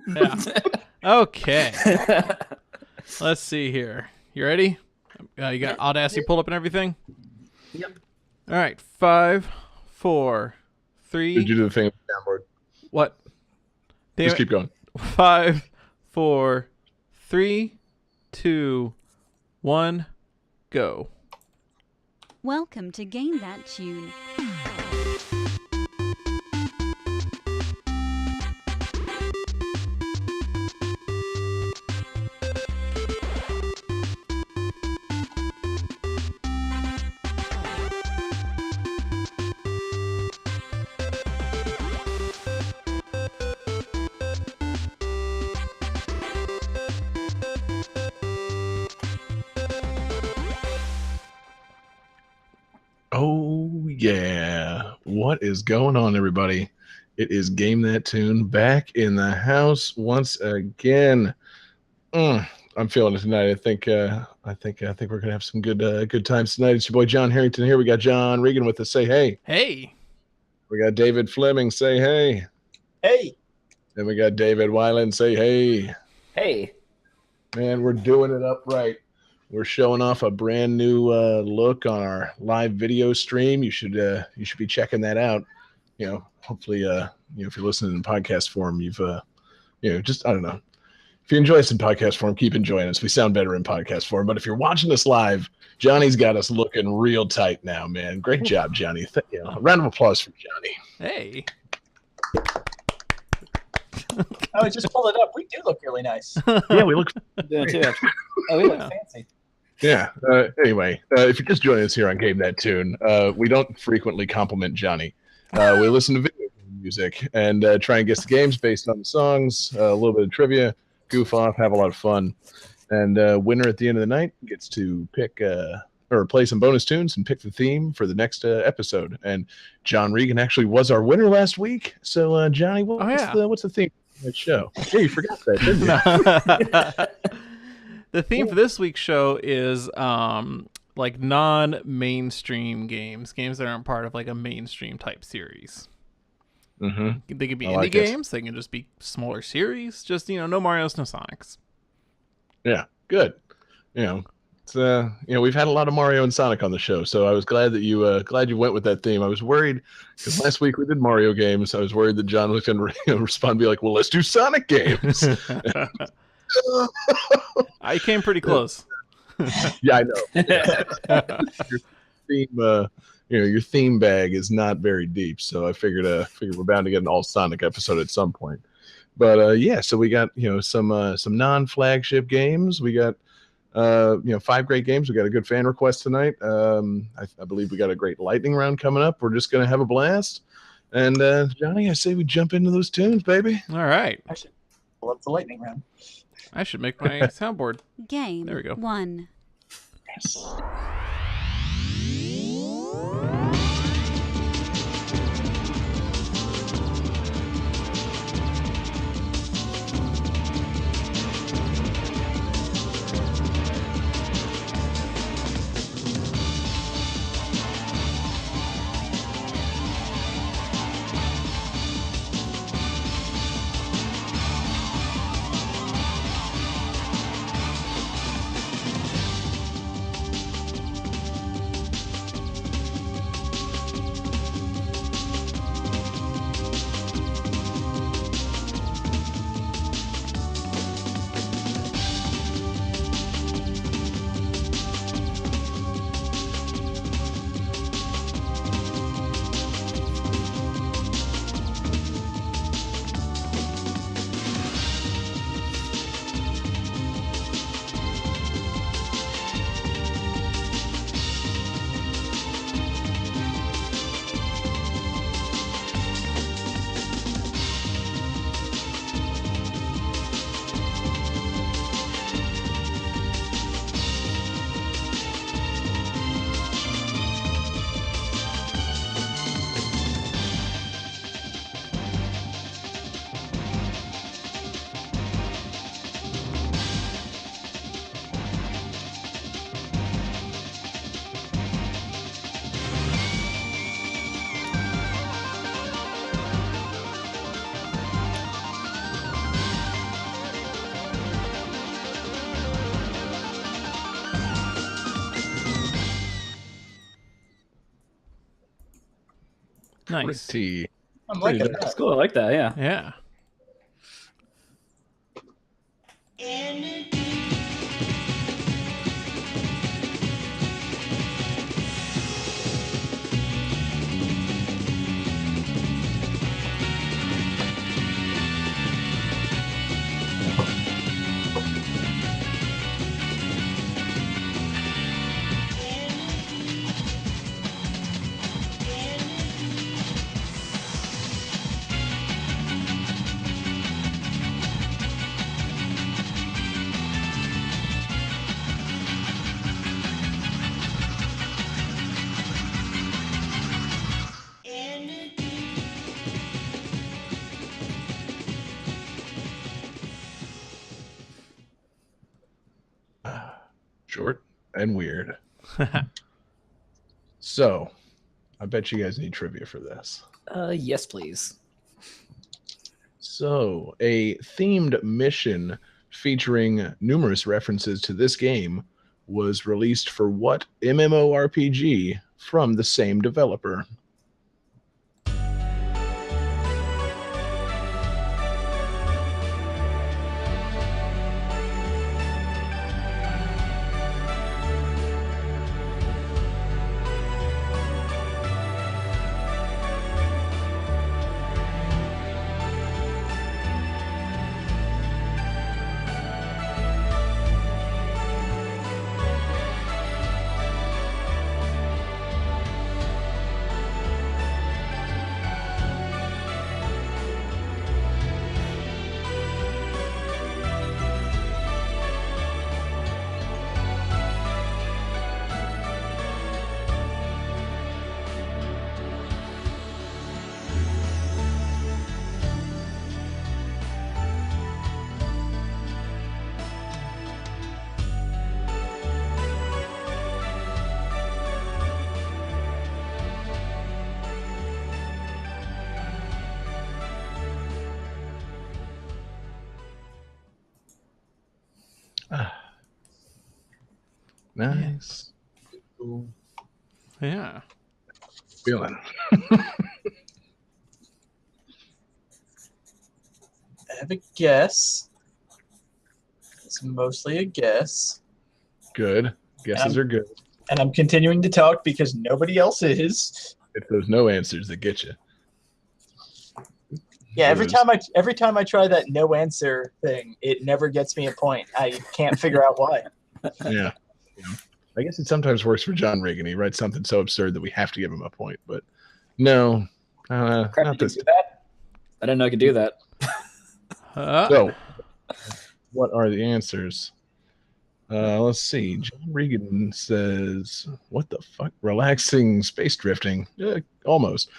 Yeah. Okay. Let's see here. You ready? You got Audacity pulled up and everything? Yep. All right. 5, 4, 3. Did you do the thing with the soundboard? What? Damn Just it. keep going. 5, 4, 3, 2, 1, go. Welcome to Game That Tune. Oh, yeah. What is going on, everybody? It is Game That Tune back in the house once again. I'm feeling it tonight. I think we're gonna have some good times tonight. It's your boy John Harrington here. We got John Regan with us. Say hey. Hey. We got David Fleming. Say hey. Hey. And we got David Weiland. Say hey. Hey. Man, we're doing it up right. We're showing off a brand new look on our live video stream. You should be checking that out. Hopefully, if you're listening in podcast form, you've just I don't know. If you enjoy us in podcast form, keep enjoying us. We sound better in podcast form. But if you're watching us live, Johnny's got us looking real tight now, man. Great job, Johnny. A round of applause for Johnny. Hey. Oh, just pull it up. We do look really nice. Yeah, we look. We look fancy. Yeah. Anyway, if you're just joining us here on Game That Tune, we don't frequently compliment Johnny. We listen to video game music and try and guess the games based on the songs, a little bit of trivia, goof off, have a lot of fun. And winner at the end of the night gets to pick or play some bonus tunes and pick the theme for the next episode. And John Regan actually was our winner last week. So, Johnny, what's the theme of that show? Yeah, you forgot that, didn't you? The theme for this week's show is like non-mainstream games that aren't part of like a mainstream type series. Mm-hmm. They could be indie games. They can just be smaller series. Just no Marios, no Sonics. Yeah, good. It's we've had a lot of Mario and Sonic on the show, so I was glad that you went with that theme. I was worried because last week we did Mario games. I was worried that John was going to respond and be like, "Well, let's do Sonic games." I came pretty close. Yeah, I know. Your theme, your theme bag is not very deep, so I figured we're bound to get an all Sonic episode at some point. But so we got some non-flagship games. We got 5 great games. We got a good fan request tonight. I believe we got a great lightning round coming up. We're just gonna have a blast. And Johnny, I say we jump into those tunes, baby. All right. I should pull up the lightning round. I should make my soundboard. Game There we go. 1. Yes. Nice. Pretty. I'm Pretty liking nice. That's that. cool. I like that. Yeah. Yeah. Short and weird. So, I bet you guys need trivia for this. Yes, please. So, a themed mission featuring numerous references to this game was released for what MMORPG from the same developer? Nice. Cool Yeah. feeling. I have a guess. It's mostly a guess. Good. Guesses are good. And I'm continuing to talk because nobody else is. It's those no answers that get you. Yeah, every Those- time I try that no answer thing, it never gets me a point. I can't figure out why. Yeah. I guess it sometimes works for John Reagan. He writes something so absurd that we have to give him a point. But no, Crap, you not can this do time. that? I didn't know I could do that. So, what are the answers? Let's see. John Regan says, "What the fuck? Relaxing space drifting? Almost."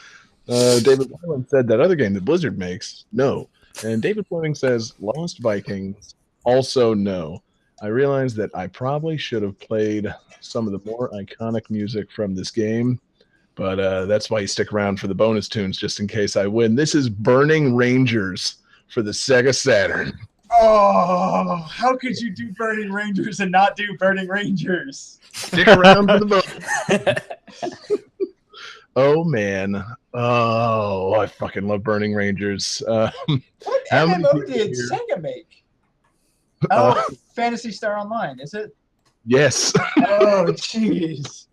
David Wyland said that other game that Blizzard makes. No. And David Fleming says Lost Vikings. Also no. I realized that I probably should have played some of the more iconic music from this game, but that's why you stick around for the bonus tunes just in case I win. This is Burning Rangers for the Sega Saturn. Oh, how could you do Burning Rangers and not do Burning Rangers? Stick around for the bonus. Oh man. Oh, I fucking love Burning Rangers. What How many MMO people did here- Sega make? Oh, Phantasy Star Online, is it? Yes. Oh, jeez.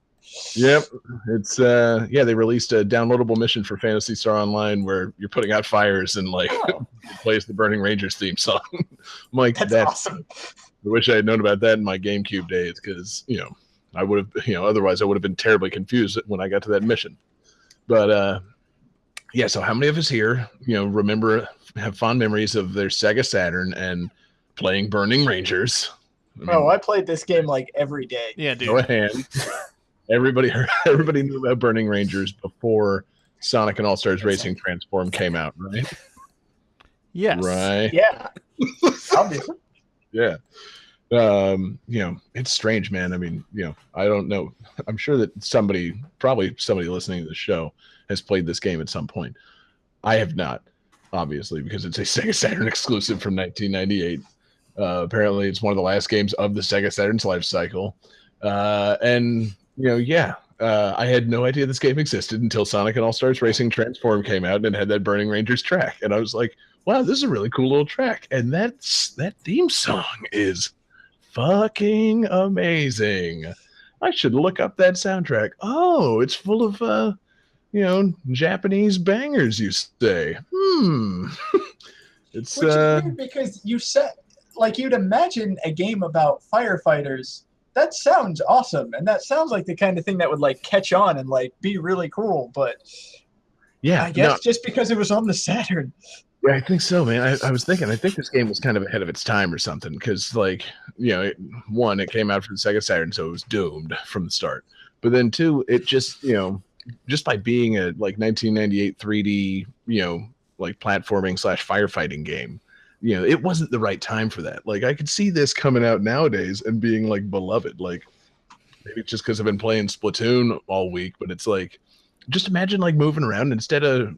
Yep. It's yeah, they released a downloadable mission for Phantasy Star Online where you're putting out fires and like Oh, it plays the Burning Rangers theme song. I'm like, that's that's awesome. I wish I had known about that in my GameCube days because, I would have, otherwise I would have been terribly confused when I got to that mission. But yeah, so how many of us here, have fond memories of their Sega Saturn and playing Burning Rangers? Oh, I played this game like every day. Yeah, Go dude. ahead. Everybody knew about Burning Rangers before Sonic and All Stars Racing Transform came out, right? Yes. Right. Yeah. Obviously. Yeah. It's strange, man. I mean, I don't know. I'm sure that probably somebody listening to the show has played this game at some point. I have not, obviously, because it's a Sega Saturn exclusive from 1998. Apparently, it's one of the last games of the Sega Saturn's life cycle. I had no idea this game existed until Sonic and All Stars Racing Transform came out and had that Burning Rangers track, and I was like, wow, this is a really cool little track. And that theme song is fucking amazing. I should look up that soundtrack. Oh, it's full of Japanese bangers, you say. It's Which is weird because you said, like, you'd imagine a game about firefighters. That sounds awesome, and that sounds like the kind of thing that would like catch on and like be really cool. But yeah, I guess just because it was on the Saturn. Yeah, I think so, man. I was thinking, I think this game was kind of ahead of its time or something, because, like, it came out for the Sega Saturn, so it was doomed from the start. But then, two, it just, just by being a, like, 1998 3D, like, platforming / firefighting game, it wasn't the right time for that. Like, I could see this coming out nowadays and being, like, beloved. Like, maybe it's just because I've been playing Splatoon all week, but it's like, just imagine, like, moving around instead of,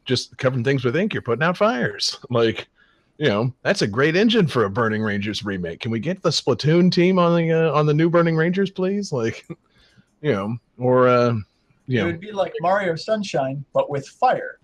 just covering things with ink, you're putting out fires. Like, that's a great engine for a Burning Rangers remake. Can we get the Splatoon team on the new Burning Rangers, please? Like, or It would be like Mario Sunshine, but with fire.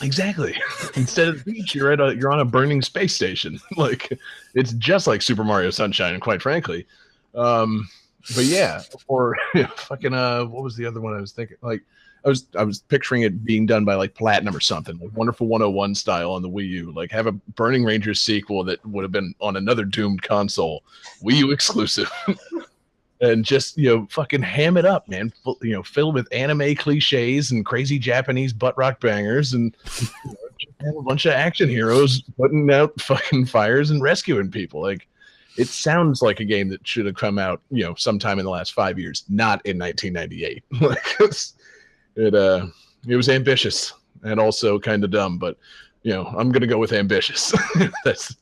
Exactly. Instead of the beach, you're on a burning space station. Like, it's just like Super Mario Sunshine, quite frankly. But yeah, or fucking what was the other one I was thinking? Like, I was picturing it being done by like Platinum or something, like Wonderful 101 style on the Wii U. Like, have a Burning Rangers sequel that would have been on another doomed console, Wii U exclusive, and just fucking ham it up, man. Filled with anime cliches and crazy Japanese butt rock bangers, and have a bunch of action heroes putting out fucking fires and rescuing people. Like, it sounds like a game that should have come out sometime in the last 5 years, not in 1998. Like, it was ambitious and also kind of dumb, but I'm gonna go with ambitious.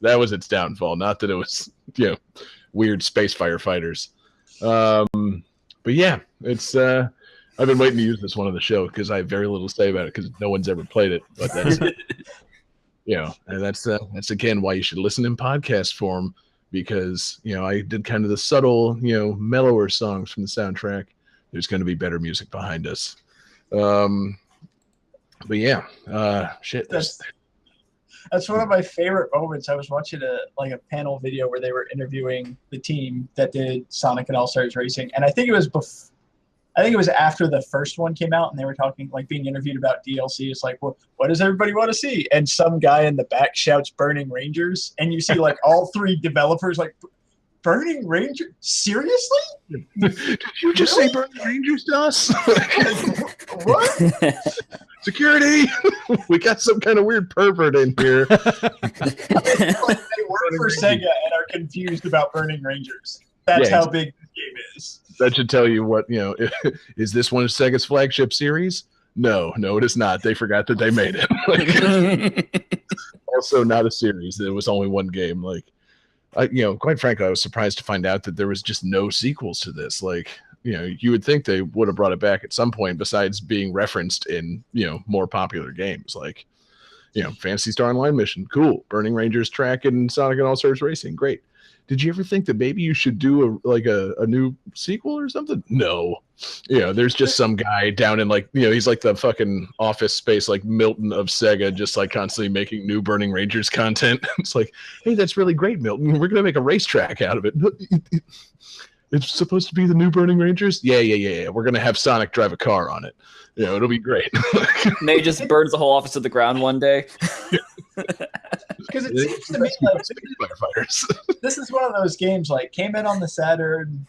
that was its downfall, not that it was weird space firefighters. But yeah, it's I've been waiting to use this one on the show because I have very little to say about it because no one's ever played it. But that's and that's again why you should listen in podcast form, because I did kind of the subtle mellower songs from the soundtrack. There's going to be better music behind us. But yeah, shit. That's one of my favorite moments. I was watching a panel video where they were interviewing the team that did Sonic and All Stars Racing, and I think it was after the first one came out, and they were talking, like, being interviewed about DLC. It's like, well, what does everybody want to see? And some guy in the back shouts "Burning Rangers," and you see like all three developers like, Burning Rangers? Seriously? Did you just say Burning Rangers to us? What? Security! We got some kind of weird pervert in here. Like they work for Sega and are confused about Burning Rangers. That's how big this game is. That should tell you what, is this one of Sega's flagship series? No, it is not. They forgot that they made it. Also not a series. There was only one game. Like, quite frankly, I was surprised to find out that there was just no sequels to this. Like, you would think they would have brought it back at some point besides being referenced in, more popular games. Like, Phantasy Star Online Mission, cool. Burning Rangers track and Sonic and All Stars Racing, great. Did you ever think that maybe you should do a new sequel or something? No. There's just some guy down in he's like the fucking Office Space, like Milton of Sega, just like constantly making new Burning Rangers content. It's like, hey, that's really great, Milton. We're going to make a racetrack out of it. It's supposed to be the new Burning Rangers? Yeah. We're going to have Sonic drive a car on it. It'll be great. May just burns the whole office to the ground one day. Because it seems to me like this is one of those games, like, came in on the Saturn,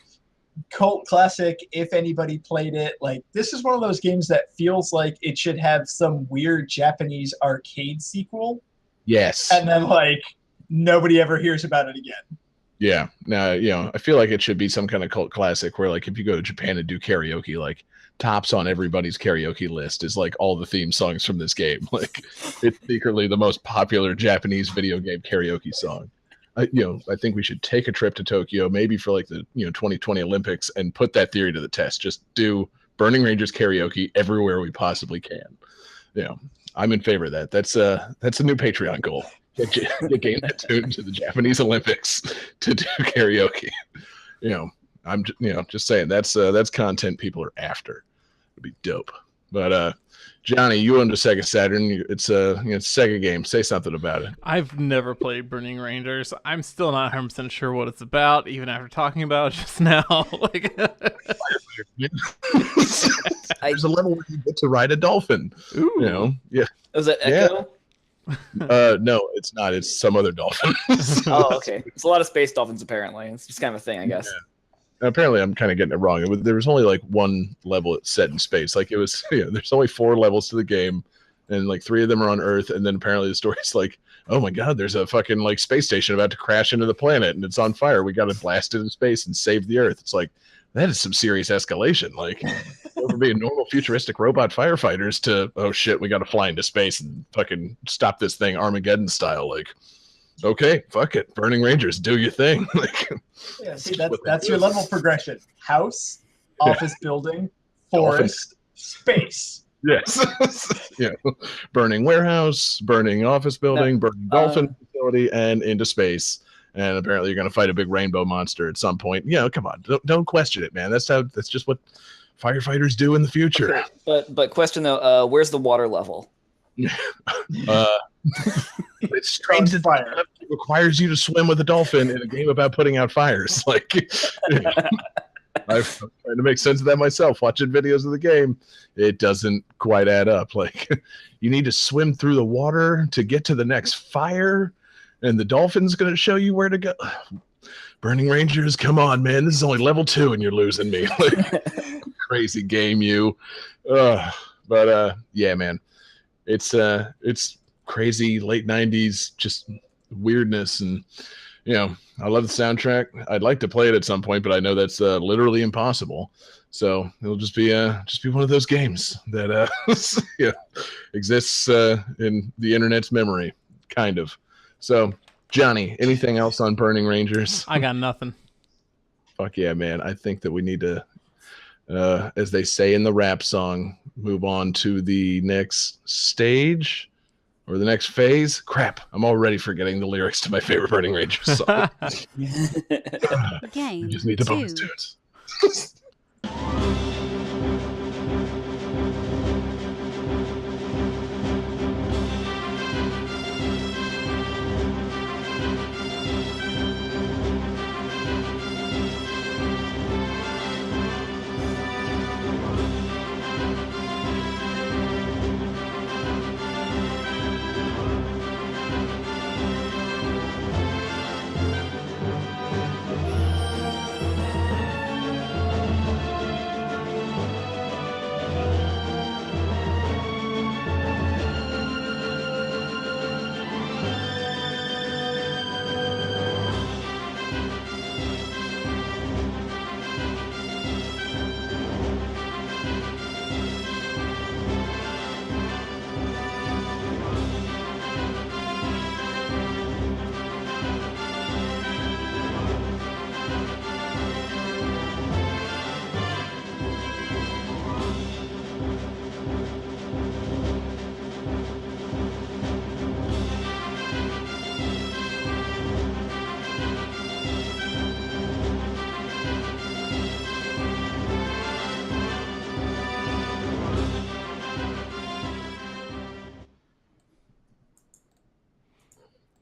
cult classic if anybody played it. Like, this is one of those games that feels like it should have some weird Japanese arcade sequel. Yes. And then, like, nobody ever hears about it again. Yeah. Now, I feel like it should be some kind of cult classic where, like, if you go to Japan and do karaoke, like, tops on everybody's karaoke list is like all the theme songs from this game. Like, it's secretly the most popular Japanese video game karaoke song. I think we should take a trip to Tokyo, maybe for like the 2020 Olympics, and put that theory to the test. Just do Burning Rangers karaoke everywhere we possibly can. I'm in favor of that. That's a new Patreon goal. Get Game That Tune to the Japanese Olympics to do karaoke. just saying that's content people are after. It'd be dope. But Johnny, you owned a Sega Saturn. It's a Sega game. Say something about it. I've never played Burning Rangers. I'm still not 100% sure what it's about, even after talking about it just now. Like, there's a level where you get to ride a dolphin. ooh. Yeah. Was it Echo? No, it's not. It's some other dolphin. Oh, okay. It's a lot of space dolphins, apparently. It's just kind of a thing, I guess. Yeah. Apparently, I'm kind of getting it wrong. There was only like one level set in space. Like it was, there's only 4 levels to the game, and like 3 of them are on Earth. And then apparently the story's like, oh my God, there's a fucking like space station about to crash into the planet, and it's on fire. We got to blast it into space and save the Earth. It's like, that is some serious escalation. Like, over being normal futuristic robot firefighters to, oh shit, we got to fly into space and fucking stop this thing Armageddon style. Like, okay, fuck it, Burning Rangers, do your thing. Like, Yeah, see, that's your level progression: house, office building, forest, space. Yes. Burning warehouse, burning office building, burning dolphin facility, and into space. And apparently, you're going to fight a big rainbow monster at some point. Come on, don't question it, man. That's just what firefighters do in the future. But question though, where's the water level? It's strange that fire. it requires you to swim with a dolphin in a game about putting out fires. Like, I've tried to make sense of that myself. Watching videos of the game, it doesn't quite add up. Like, you need to swim through the water to get to the next fire, and the dolphin's going to show you where to go. Burning Rangers, come on, man. This is only level 2, and you're losing me. Like, crazy game, you. But yeah, man. It's crazy late 90s just weirdness, and I love the soundtrack. I'd like to play it at some point, but I know that's literally impossible. So it'll just be one of those games that exists in the internet's memory, kind of. So Johnny, anything else on Burning Rangers? I got nothing. Fuck yeah, man. I think that we need to, as they say in the rap song, move on to the next stage or the next phase. Crap, I'm already forgetting the lyrics to my favorite Burning Rangers song. Game We just need the 2. bonus tunes.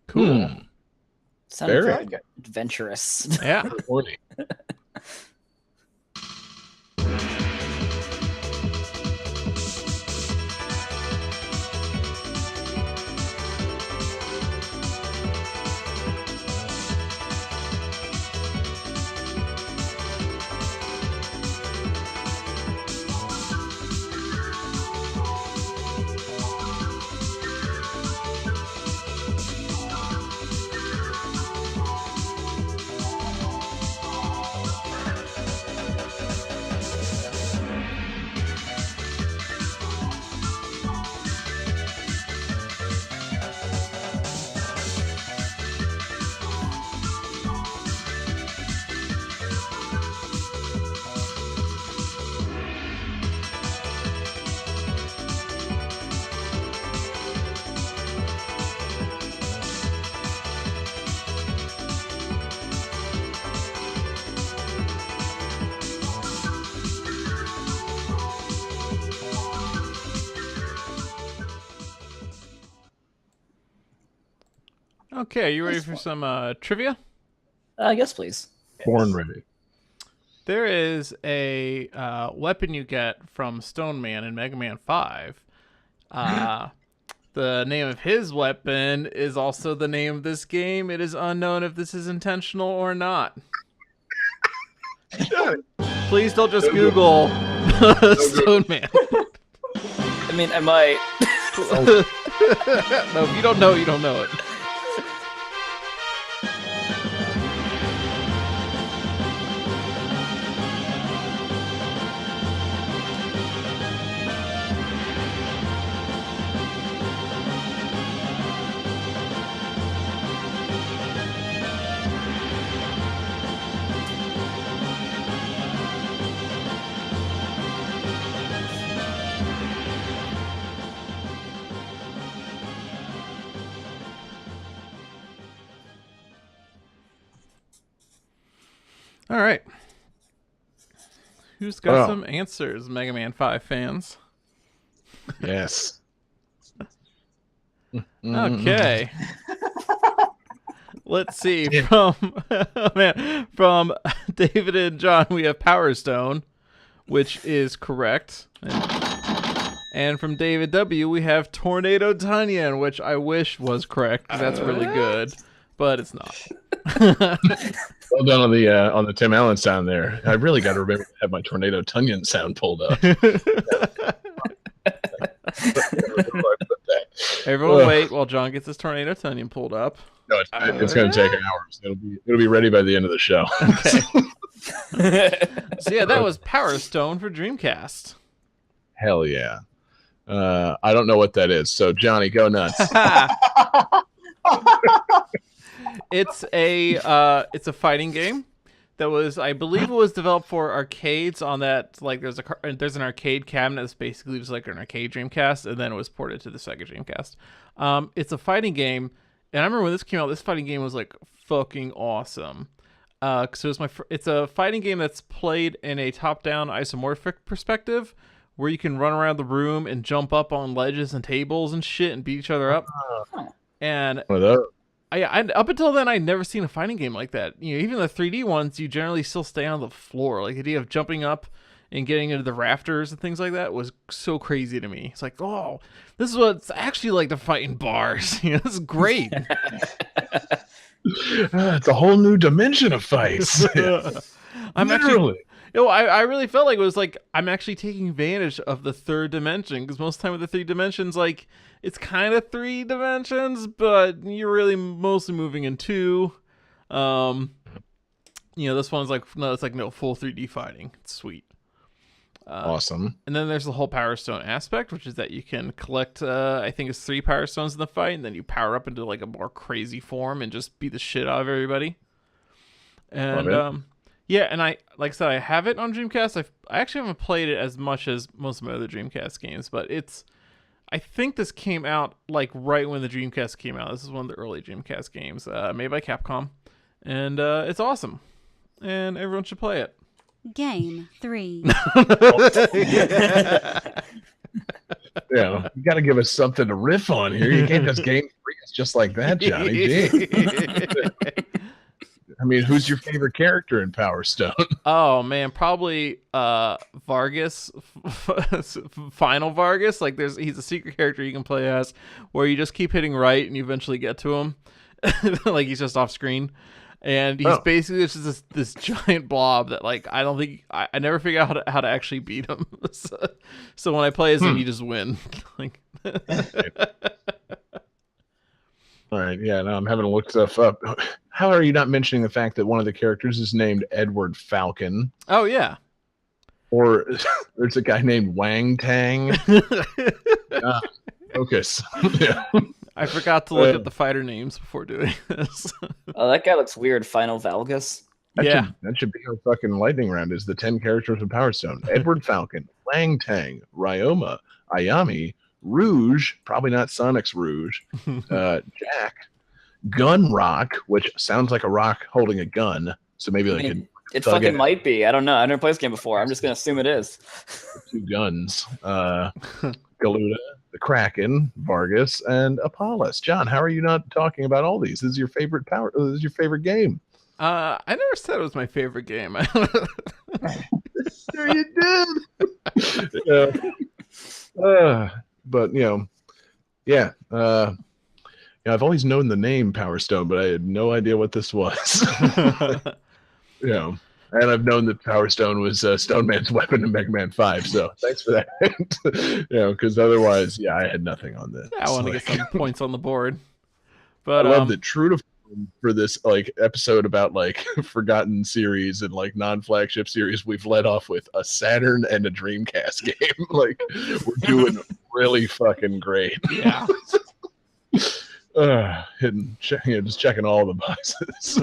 Cool. Sounds Very very adventurous. Yeah. Horny. Okay, you ready for some trivia? Yes, please. Born ready. There is a weapon you get from Stone Man in Mega Man 5. The name of his weapon is also the name of this game. It is unknown if this is intentional or not. Please don't just Google Stone Man. I mean, I might. No, if you don't know, you don't know it. All right. Who's got some answers, Mega Man 5 fans? Yes. Okay. Let's see. From from David and John, we have Power Stone, which is correct. And from David W, we have Tornado Tunyon, which I wish was correct because that's really good, but it's not. Well done on the Tim Allen sound there. I really got to remember to have my Tornado Tunyon sound pulled up. Everyone wait while John gets his Tornado Tunyon pulled up. No, it's going to take hours. It'll be ready by the end of the show. Okay. So yeah, that was Power Stone for Dreamcast. Hell yeah. I don't know what that is. So Johnny, go nuts. It's a fighting game that was, I believe, it was developed for arcades. On that, like, there's an arcade cabinet that's basically just like an arcade Dreamcast, and then it was ported to the Sega Dreamcast. It's a fighting game, and I remember when this came out, this fighting game was like fucking awesome. So it's a fighting game that's played in a top-down isomorphic perspective, where you can run around the room and jump up on ledges and tables and shit and beat each other up. And One of those. I up until then, I'd never seen a fighting game like that. You know, even the 3D ones, you generally still stay on the floor. Like the idea of jumping up and getting into the rafters and things like that was so crazy to me. It's like, oh, this is what it's actually like to fight in bars. You know, this is great. It's a whole new dimension of fights. I'm Literally. actually, I really felt like it was like I'm actually taking advantage of the third dimension, because most of the time with the 3 dimensions, like, it's kind of 3 dimensions, but you're really mostly moving in 2. You know, this one's like, no, it's like no full 3D fighting. It's sweet. Awesome. And then there's the whole Power Stone aspect, which is that you can collect, I think it's 3 Power Stones in the fight, and then you power up into like a more crazy form and just beat the shit out of everybody. And yeah, and like I said, I have it on Dreamcast. I actually haven't played it as much as most of my other Dreamcast games, but I think this came out like right when the Dreamcast came out. This is one of the early Dreamcast games, made by Capcom, and it's awesome, and everyone should play it. Game 3. Yeah, you got to give us something to riff on here. You can't just game 3. It's just like that, Johnny. Gee. I mean, who's your favorite character in Power Stone? Oh man, probably Vargas, Final Vargas. Like he's a secret character you can play as, where you just keep hitting right and you eventually get to him. Like he's just off screen, and he's basically just this giant blob that, like, I don't think I never figure out how to actually beat him. So when I play as him, you just win. Like. All right, yeah, now I'm having to look stuff up. How are you not mentioning the fact that one of the characters is named Edward Falcon? Oh, yeah. Or there's a guy named Wang Tang. Focus. Yeah. I forgot to look at the fighter names before doing this. Oh, that guy looks weird. Final Valgus. That should be our fucking lightning round, is the 10 characters of Power Stone. Edward Falcon, Wang Tang, Ryoma, Ayami, Rouge, probably not Sonic's Rouge, Jack, Gun Rock, which sounds like a rock holding a gun, so maybe they could. It fucking might be. I don't know. I've never played this game before. I'm just gonna assume it is. 2 guns. Galuda, the Kraken, Vargas, and Apollos. John, how are you not talking about all these? This is your favorite This is your favorite game. I never said it was my favorite game. Sure you did. But yeah. I've always known the name Power Stone, but I had no idea what this was. And I've known that Power Stone was Stone Man's weapon in Mega Man 5. So thanks for that. Because otherwise, I had nothing on this. I want to get some points on the board. But I love that true to form for this episode about forgotten series and non-flagship series, we've led off with a Saturn and a Dreamcast game. We're doing really fucking great. Yeah. Just checking all the boxes.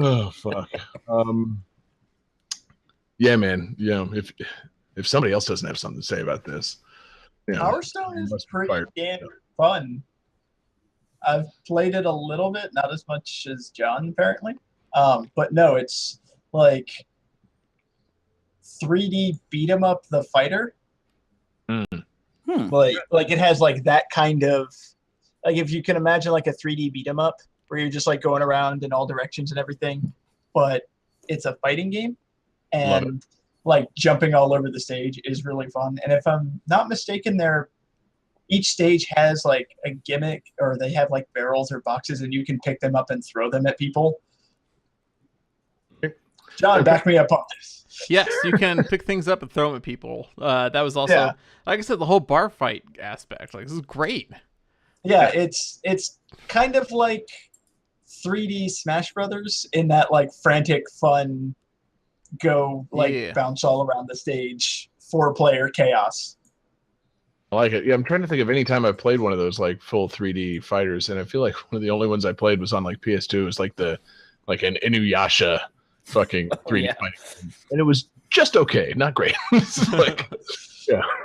Oh fuck. Yeah, man. If somebody else doesn't have something to say about this, Power Stone is pretty damn fun. I've played it a little bit, not as much as John apparently. But no, it's 3D beat 'em up the fighter. Like it has that kind of if you can imagine a 3D beat 'em up where you're just going around in all directions and everything, but it's a fighting game, and jumping all over the stage is really fun. And if I'm not mistaken, each stage has a gimmick, or they have barrels or boxes, and you can pick them up and throw them at people. John, back me up on this. Yes, you can pick things up and throw them at people. That was also, like I said, the whole bar fight aspect. This is great. Yeah, it's kind of like 3D Smash Brothers in that frantic, fun, go bounce all around the stage, 4-player chaos. I like it. Yeah, I'm trying to think of any time I've played one of those full 3D fighters, and I feel like one of the only ones I played was on PS2. It was an Inuyasha fucking 3D fighting, and it was just okay, not great. I'm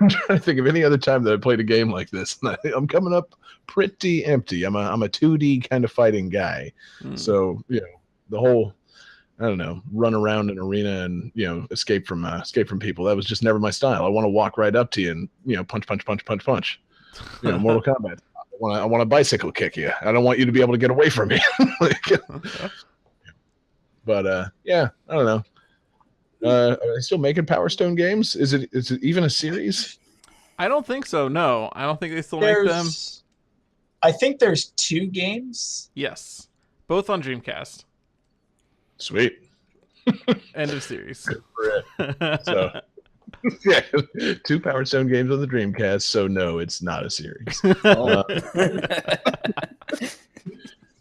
trying to think of any other time that I played a game like this. I'm coming up pretty empty. I'm a 2D kind of fighting guy, so the whole run around an arena and escape from people. That was just never my style. I want to walk right up to you and punch. Mortal Kombat. I want to bicycle kick you. I don't want you to be able to get away from me. But I don't know. Are they still making Power Stone games? Is it even a series? I don't think so. No, I don't think they still make them. I think there's 2 games. Yes, both on Dreamcast. Sweet. End of series. So, 2 Power Stone games on the Dreamcast. So no, it's not a series.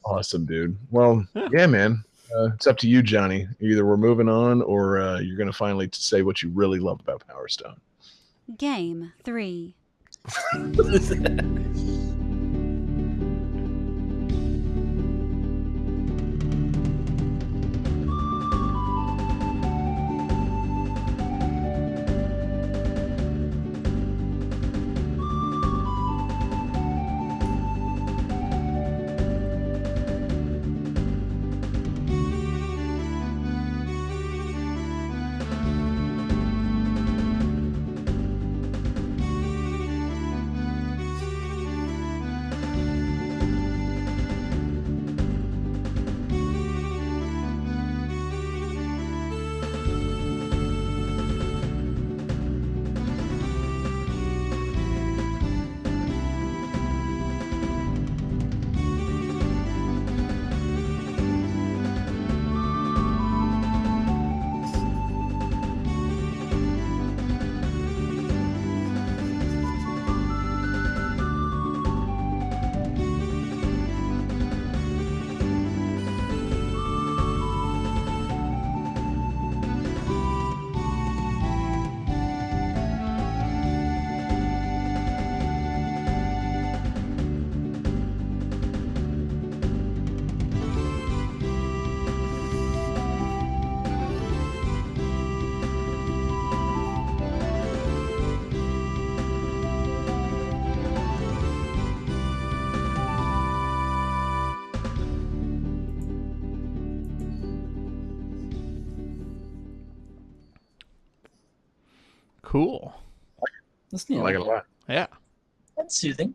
Awesome, dude. Well, yeah, man. It's up to you, Johnny. Either we're moving on, or you're going to finally say what you really love about Power Stone. Game 3. Cool. That's neat. I like it a lot. Yeah. That's soothing.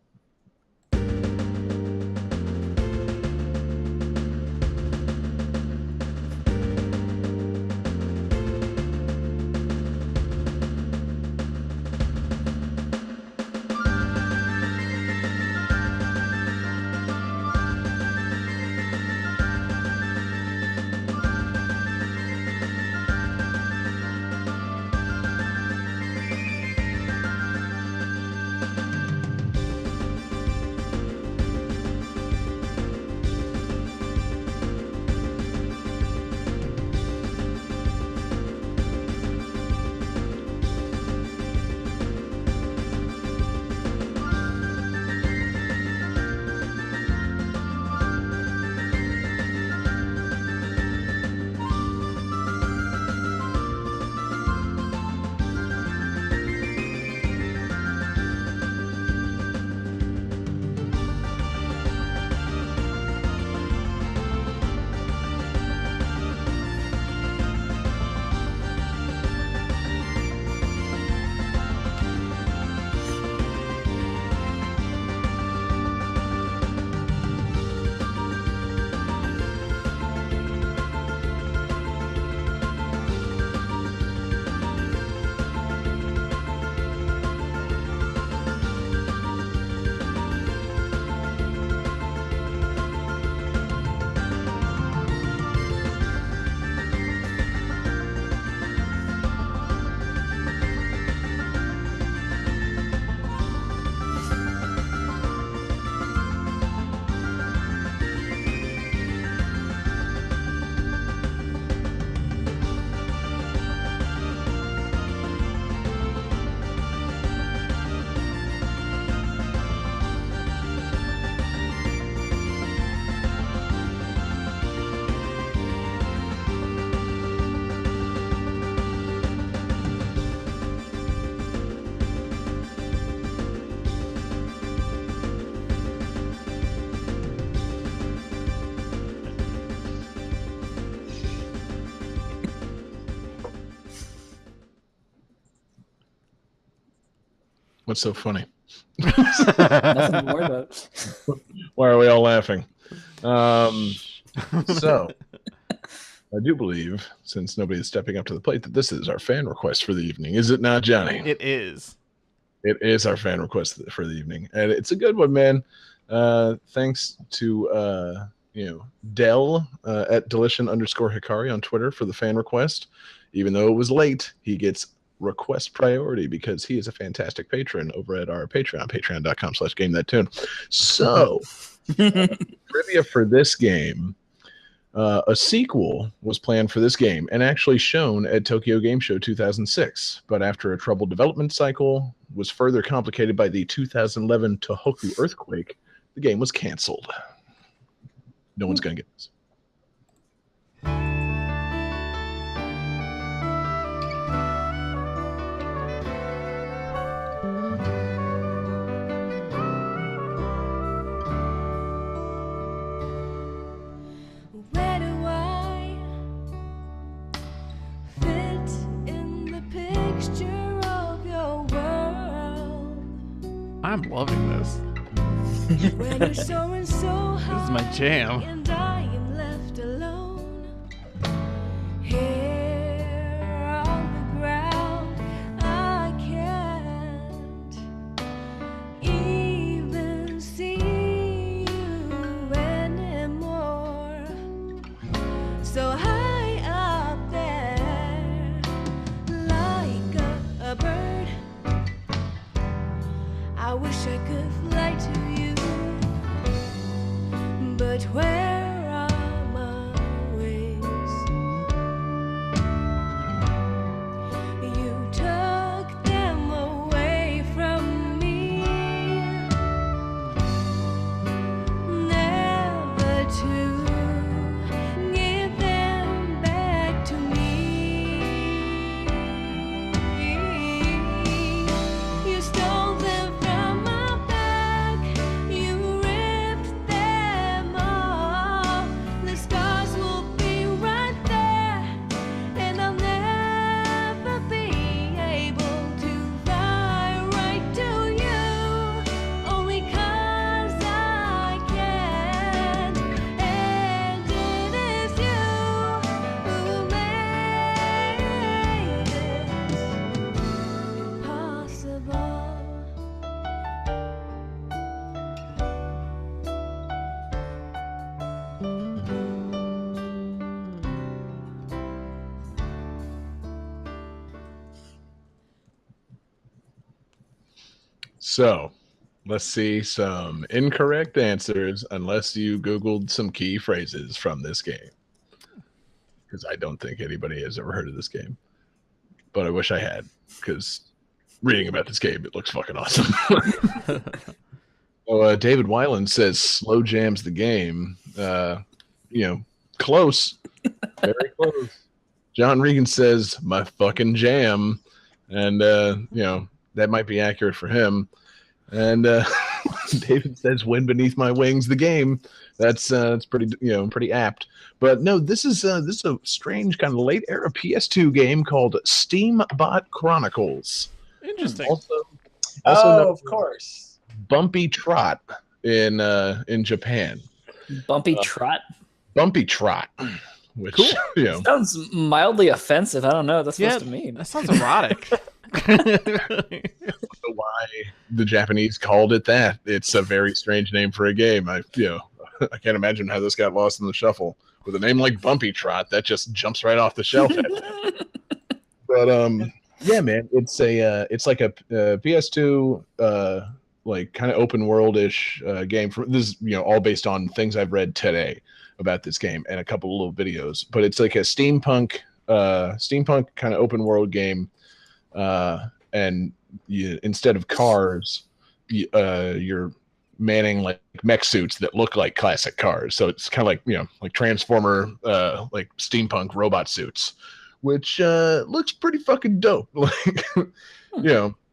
What's so funny? Nothing more, but Why are we all laughing? So, I do believe, since nobody is stepping up to the plate, that this is our fan request for the evening. Is it not, Johnny? It is. It is our fan request for the evening, and it's a good one, man. Thanks to Dell at Delition_Hikari on Twitter for the fan request. Even though it was late, he gets request priority because he is a fantastic patron over at our Patreon, patreon.com/GameThatTune. So, trivia for this game. A sequel was planned for this game and actually shown at Tokyo Game Show 2006, but after a troubled development cycle was further complicated by the 2011 Tohoku earthquake, the game was canceled. No one's going to get this. Where do I fit in the picture of your world? I'm loving this. When you're soaring so high, This is my jam. and I am left alone here on the ground. I can't even see you anymore. So high up there, like a bird, I wish I could fly to you, but where are my wings? You took them away from me, never to give them back to me. You stole them from my back, you ripped them off. So let's see some incorrect answers unless you Googled some key phrases from this game. Because I don't think anybody has ever heard of this game. But I wish I had, because reading about this game, it looks fucking awesome. So, David Weiland says slow jams the game. Close. Very close. John Regan says my fucking jam. And, that might be accurate for him. And David says "Wind Beneath My Wings," the game. That's pretty apt. But no, this is a strange kind of late era PS2 game called Steambot Chronicles. Interesting. Also Oh, known of course. Bumpy Trot in Japan. Bumpy Trot. Bumpy Trot, which Cool. Sounds mildly offensive. I don't know what that's Yeah, supposed to mean. that sounds erotic. I don't know why the Japanese called it that. It's a very strange name for a game. I can't imagine how this got lost in the shuffle. With a name like Bumpy Trot, that just jumps right off the shelf. But yeah, man, it's like a PS2 like kind of open world-ish game. This is all based on things I've read today about this game and a couple of little videos. But it's like a steampunk kind of open world game. And instead of cars, you're manning like mech suits that look like classic cars. So it's kind of like like Transformer, like steampunk robot suits, which looks pretty fucking dope. Like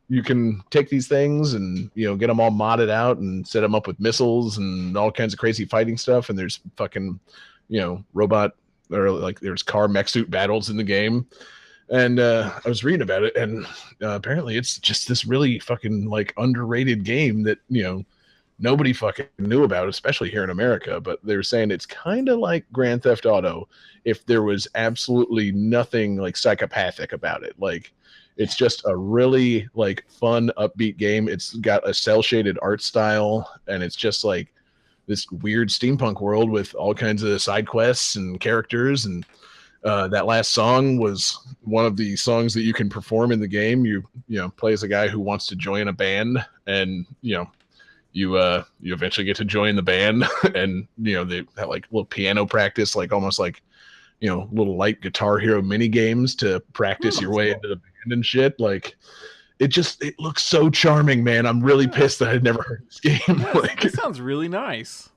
you can take these things and get them all modded out and set them up with missiles and all kinds of crazy fighting stuff. And there's fucking robot or like there's car mech suit battles in the game. And I was reading about it, and apparently it's just this really fucking like underrated game that nobody fucking knew about, especially here in America. But they were saying it's kind of like Grand Theft Auto if there was absolutely nothing like psychopathic about it. Like it's just a really like fun, upbeat game. It's got a cel shaded art style, and it's just like this weird steampunk world with all kinds of side quests and characters. And that last song was one of the songs that you can perform in the game. You play as a guy who wants to join a band, and you eventually get to join the band, and they have like little piano practice, like almost like little light Guitar Hero mini games to practice your way into the band and shit. Like it looks so charming, man. I'm really pissed that I'd never heard of this game. Like It sounds really nice.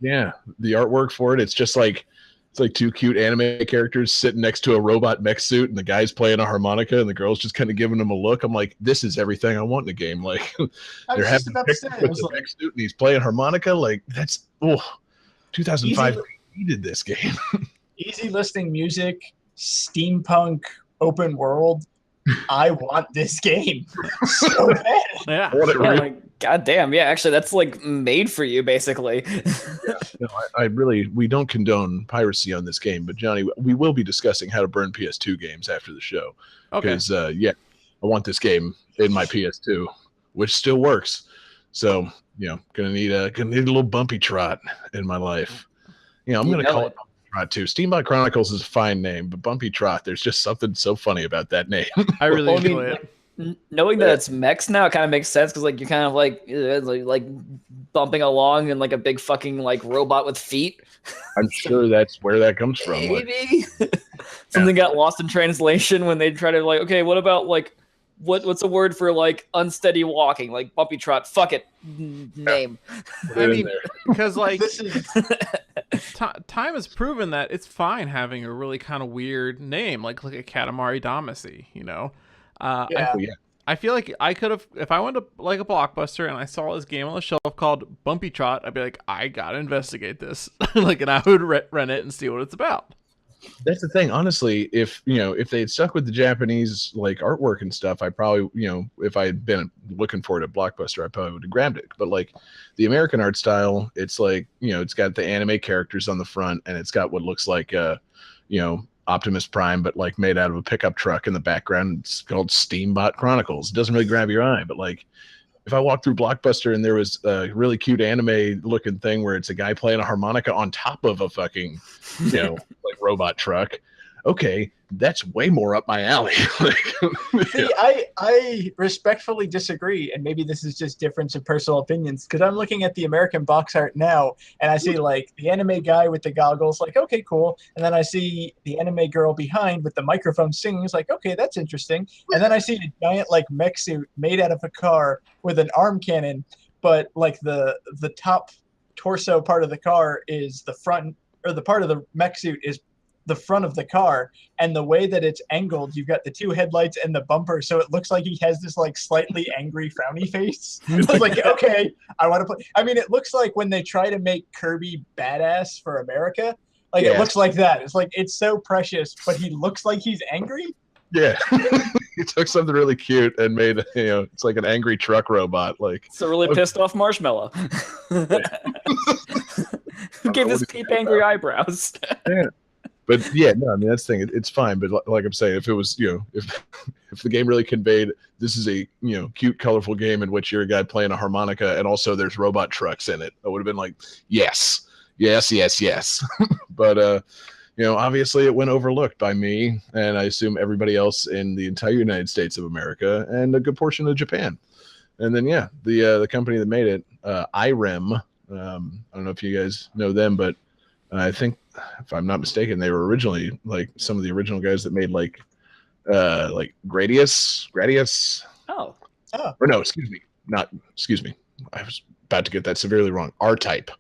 yeah, the artwork for it, it's just like it's like two cute anime characters sitting next to a robot mech suit, and the guy's playing a harmonica, and the girl's just kind of giving him a look. I'm like, this is everything I want in a game. Like, they're having a picture with the mech suit, and he's playing harmonica. Like, that's 2005 needed this game. Easy listening music, steampunk, open world. I want this game so bad. Yeah. I want it really. Like, God damn, yeah, actually that's like made for you basically. We don't condone piracy on this game, but Johnny, we will be discussing how to burn PS2 games after the show. Okay. Because I want this game in my PS2, which still works. So gonna need a little Bumpy Trot in my life. I'm gonna call it Bumpy Trot too. Steambot Chronicles is a fine name, but Bumpy Trot, there's just something so funny about that name. I really Well, I mean, enjoy it. Knowing that it's mechs now, it kind of makes sense because like you're kind of like bumping along in like a big fucking like robot with feet. I'm sure that's where that comes from. Like, Maybe something got lost in translation when they try to like, okay, what about like what's a word for like unsteady walking, like Bumpy Trot? Fuck it, name. I mean, because like This is time has proven that it's fine having a really kind of weird name, like a Katamari Damacy. yeah. I feel like I could have, if I went to like a Blockbuster and I saw this game on the shelf called Bumpy Trot, I'd be like, I gotta investigate this, and I would rent it and see what it's about. that's the thing. Honestly, if they had stuck with the Japanese like artwork and stuff, I probably if I had been looking for it at Blockbuster, I probably would have grabbed it. But like the American art style, it's like it's got the anime characters on the front, and it's got what looks like Optimus Prime, but like made out of a pickup truck in the background. It's called Steambot Chronicles. It doesn't really grab your eye, but like if I walked through Blockbuster and there was a really cute anime looking thing where it's a guy playing a harmonica on top of a fucking like robot truck, okay, that's way more up my alley. See, I respectfully disagree, and maybe this is just difference in personal opinions, because I'm looking at the American box art now, and I see like the anime guy with the goggles, like, okay, cool. And then I see the anime girl behind with the microphone singing, it's like, okay, that's interesting. And then I see a giant like mech suit made out of a car with an arm cannon, but like the top torso part of the car is the front, or the part of the mech suit is the front of the car, and the way that it's angled, you've got the two headlights and the bumper, so it looks like he has this like slightly angry frowny face. It's like, okay, I want to play. I mean, it looks like when they try to make Kirby badass for America, like it looks like that. It's like, it's so precious, but he looks like he's angry. Yeah. He took something really cute and made, it's like an angry truck robot. Like, It's a really pissed off marshmallow. Who gave this peep angry eyebrows? yeah. But yeah, no, I mean, that's the thing. It's fine. But like I'm saying, if it was, if the game really conveyed this is a, cute, colorful game in which you're a guy playing a harmonica and also there's robot trucks in it, I would have been like, yes. But, obviously it went overlooked by me and I assume everybody else in the entire United States of America and a good portion of Japan. And then, the company that made it, IREM, I don't know if you guys know them, but I think, if I'm not mistaken, they were originally like some of the original guys that made like Gradius. Oh. Or no, excuse me. I was about to get that severely wrong. R-Type.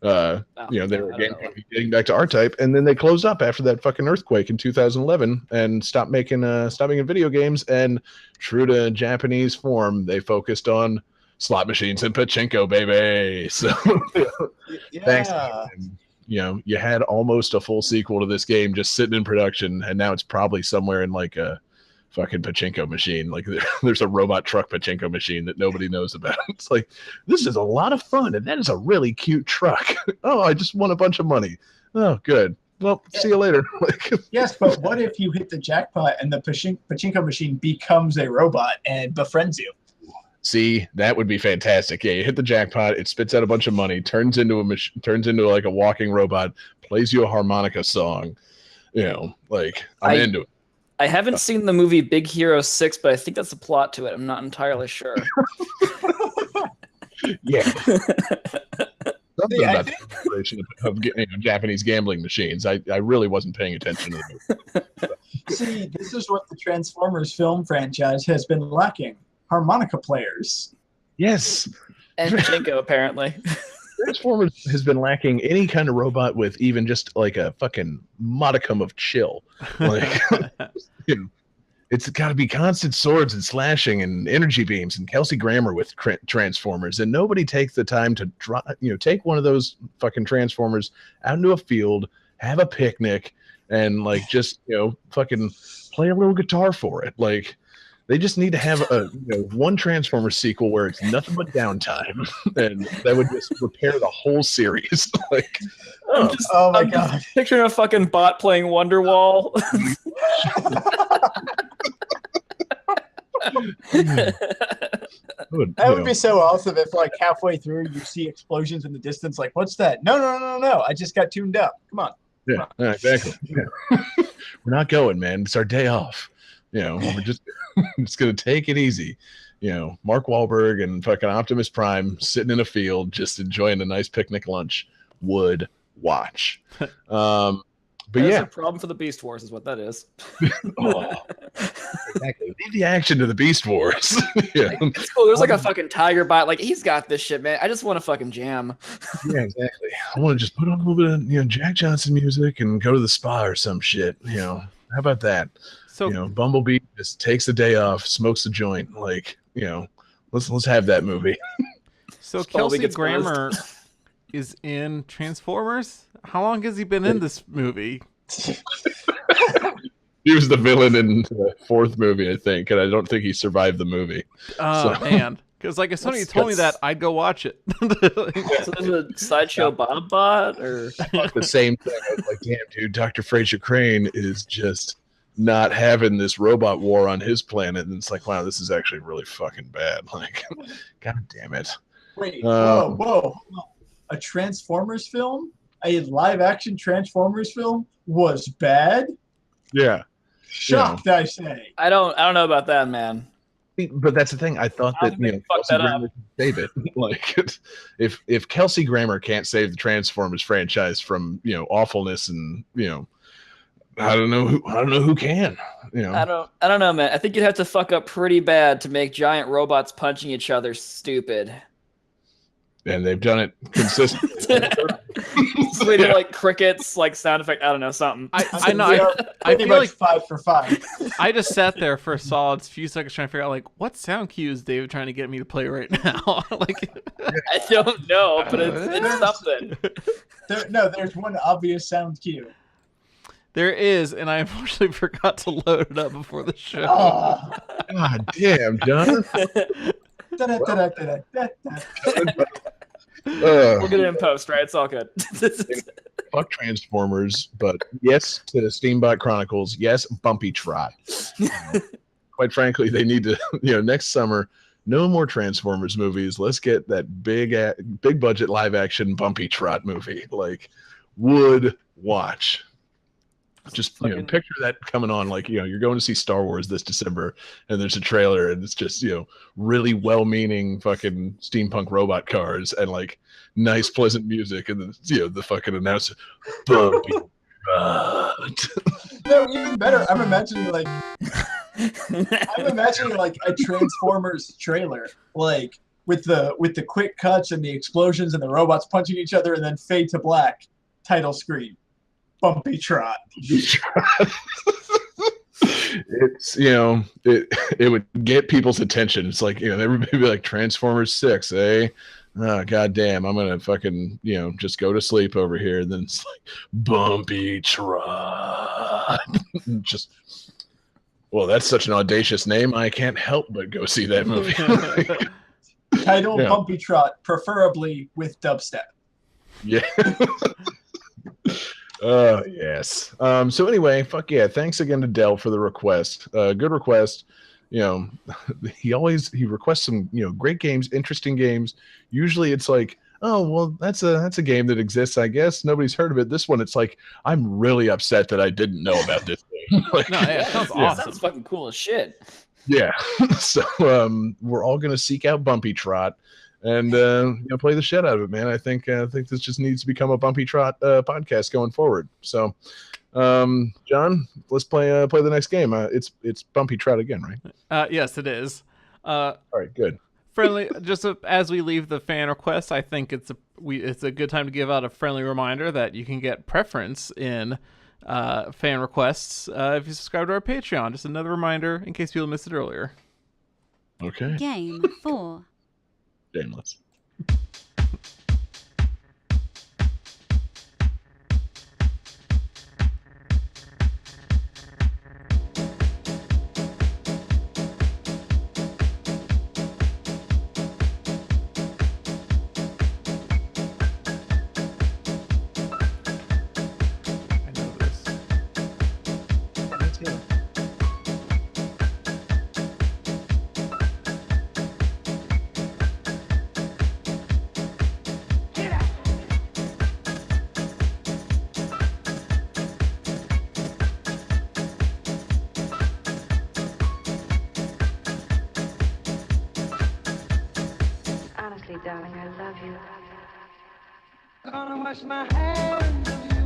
They were getting back to R-Type, and then they closed up after that fucking earthquake in 2011 and stopped making video games. And true to Japanese form, they focused on slot machines and pachinko, baby. So thanks. You had almost a full sequel to this game just sitting in production, and now it's probably somewhere in like a fucking pachinko machine. Like there's a robot truck pachinko machine that nobody knows about. It's like, this is a lot of fun, and that is a really cute truck. Oh, I just won a bunch of money. Oh, good. Well, see you later. Yes, but what if you hit the jackpot and the pachinko machine becomes a robot and befriends you? See, that would be fantastic. Yeah, you hit the jackpot, it spits out a bunch of money, turns into like a walking robot, plays you a harmonica song. I'm into it. I haven't seen the movie Big Hero 6, but I think that's the plot to it. I'm not entirely sure. Yeah. Something about the operation of Japanese gambling machines. I really wasn't paying attention to it. See, this is what the Transformers film franchise has been lacking. Harmonica players. Yes. And pachinko, apparently. Transformers has been lacking any kind of robot with even just like a fucking modicum of chill. Like, it's got to be constant swords and slashing and energy beams and Kelsey Grammer with Transformers, and nobody takes the time to take one of those fucking Transformers out into a field, have a picnic, and like just fucking play a little guitar for it. Like, they just need to have a one Transformers sequel where it's nothing but downtime, and that would just repair the whole series. Like, oh my god! Picturing a fucking bot playing Wonderwall. That would be so awesome if, like, halfway through you see explosions in the distance. Like, what's that? No! I just got tuned up. Come on. Yeah, exactly. Yeah. We're not going, man. It's our day off. We're just gonna take it easy. Mark Wahlberg and fucking Optimus Prime sitting in a field, just enjoying a nice picnic lunch. Would watch. But There's yeah, a problem for the Beast Wars, is what that is. Oh, exactly. Leave the action to the Beast Wars. Yeah. It's cool. There's like a fucking tiger bot. Like, he's got this shit, man. I just want to fucking jam. Yeah, exactly. I want to just put on a little bit of Jack Johnson music and go to the spa or some shit. How about that? So Bumblebee just takes a day off, smokes a joint. Like, let's have that movie. So Bumblebee Kelsey gets Grammer is in Transformers. How long has he been in this movie? He was the villain in the fourth movie, I think, and I don't think he survived the movie. Oh, man. Because, like, as soon as you told me that, I'd go watch it. So there's a Sideshow Bob bot, or The same thing. I was like, damn, dude, Dr. Fraser Crane is just not having this robot war on his planet. And it's like, wow, this is actually really fucking bad. Like, god damn it. Wait, whoa. A Transformers film? A live-action Transformers film was bad? Yeah. Shocked, I say. I don't know about that, man. But that's the thing. I thought How that did they fuck Kelsey that up? Grammer could save it. Like, if Kelsey Grammer can't save the Transformers franchise from awfulness, and I don't know who can. I don't know, man. I think you'd have to fuck up pretty bad to make giant robots punching each other stupid. And they've done it consistently. So they do like crickets, like sound effect. I don't know, something. I know. We are I pretty feel much like 5 for 5. I just sat there for a solid few seconds trying to figure out like what sound cue is David trying to get me to play right now. Like I don't know, but it's something. There's one obvious sound cue. there is, and I unfortunately forgot to load it up before the show. Ah. God damn, John. Da-da-da-da-da-da-da. We'll get it in post, right? It's all good. Fuck Transformers, but yes to Steambot Chronicles. Yes, Bumpy Trot. Quite frankly, they need to. Next summer, no more Transformers movies. Let's get that big budget live action Bumpy Trot movie. Like, would watch. Just picture that coming on. Like, you're going to see Star Wars this December, and there's a trailer, and it's just really well-meaning fucking steampunk robot cars and like nice pleasant music, and then the fucking announcer, Bumpy Trot. No, even better. I'm imagining like a Transformers trailer, like with the quick cuts and the explosions and the robots punching each other, and then fade to black. Title screen. Bumpy Trot. It's it would get people's attention. It's like everybody would be like Transformers 6, eh? Oh, goddamn, I'm gonna fucking just go to sleep over here. And then it's like Bumpy Trot. Just that's such an audacious name. I can't help but go see that movie. Title Bumpy Trot, preferably with dubstep. Yeah. Yes. So anyway, fuck yeah. Thanks again to Dell for the request. Good request. He requests some, great games, interesting games. Usually it's like, oh, well, that's a game that exists, I guess. Nobody's heard of it. This one, it's like, I'm really upset that I didn't know about this game. Like, No, yeah, it sounds awesome. Sounds fucking cool as shit. yeah. So we're all gonna seek out Bumpy Trot and play the shit out of it, man. I think this just needs to become a Bumpy Trot podcast going forward. So, John, let's play the next game. It's Bumpy Trot again, right? Yes, it is. All right, good. Friendly. Just as we leave the fan request, I think it's a good time to give out a friendly reminder that you can get preference in fan requests if you subscribe to our Patreon. Just another reminder in case people missed it earlier. Okay. Game 4. Shameless. I know this. Honestly, darling, I love you. Gonna wash my hands of you.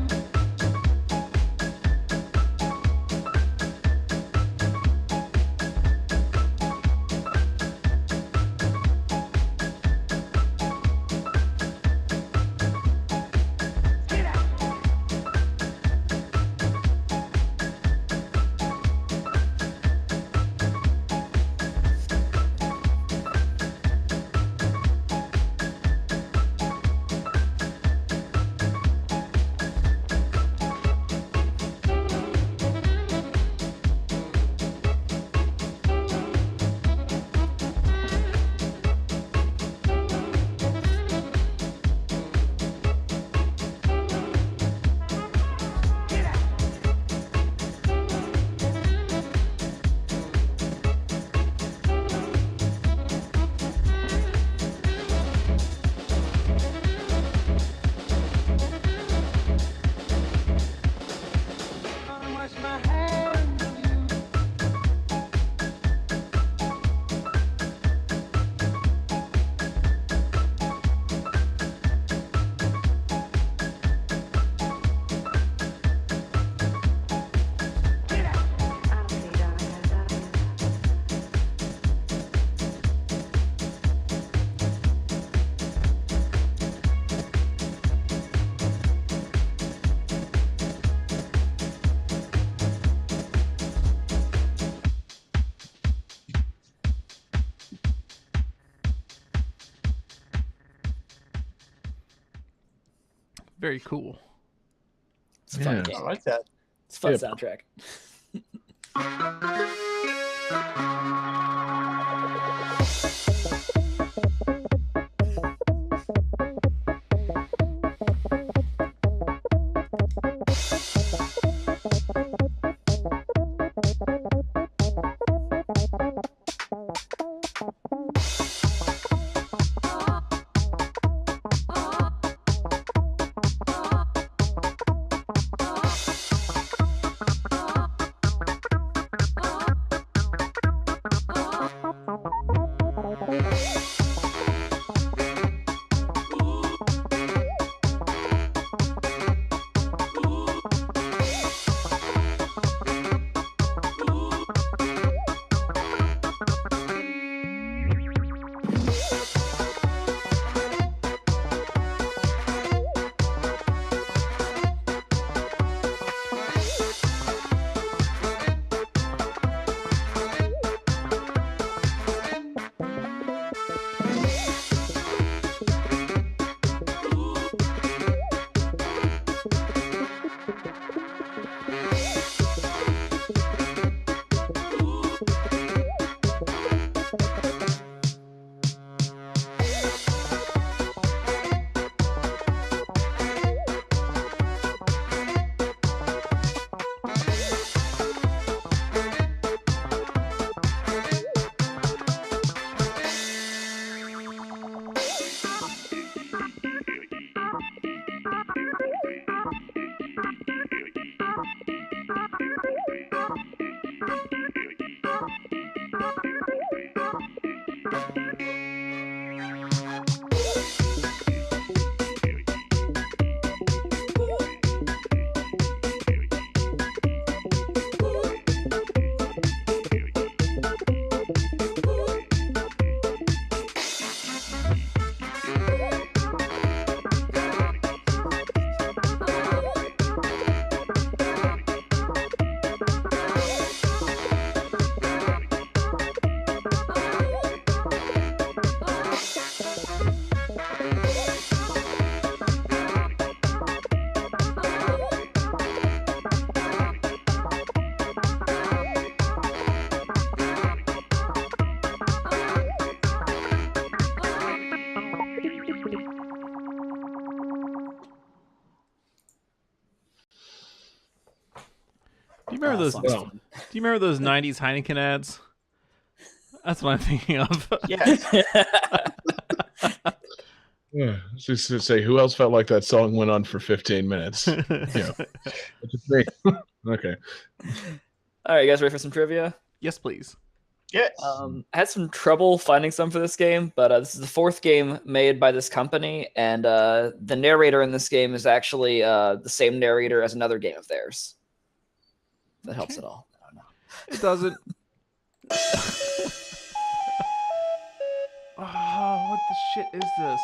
Very cool. It's a fun Yeah. game. I like that. It's a fun Yep. soundtrack. Do you remember those? Song's Do fun. you remember those '90s Heineken ads? That's what I'm thinking of. Yeah. Yeah. Just to say, who else felt like that song went on for 15 minutes? Yeah. It's just me. Okay. All right, you guys ready for some trivia? Yes, please. Yes. I had some trouble finding some for this game, but this is the fourth game made by this company, and the narrator in this game is actually the same narrator as another game of theirs. That helps at all. I don't know. It doesn't. Oh, what the shit is this?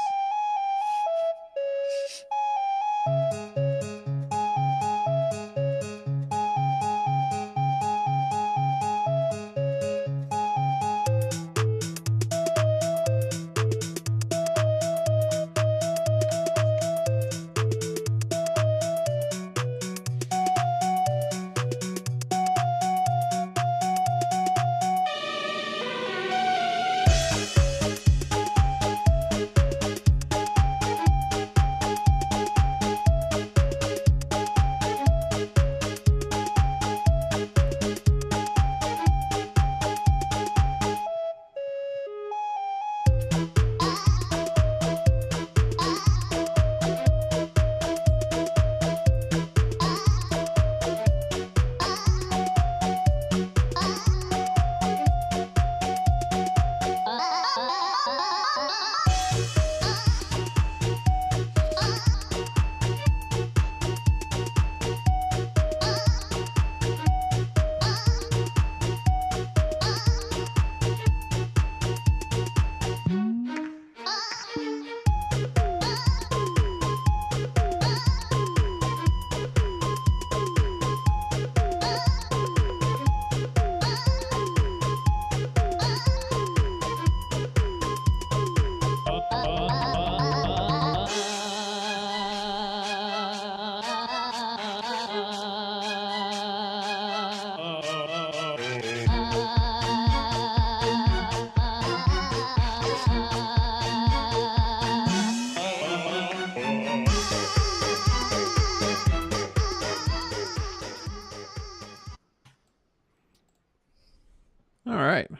All right.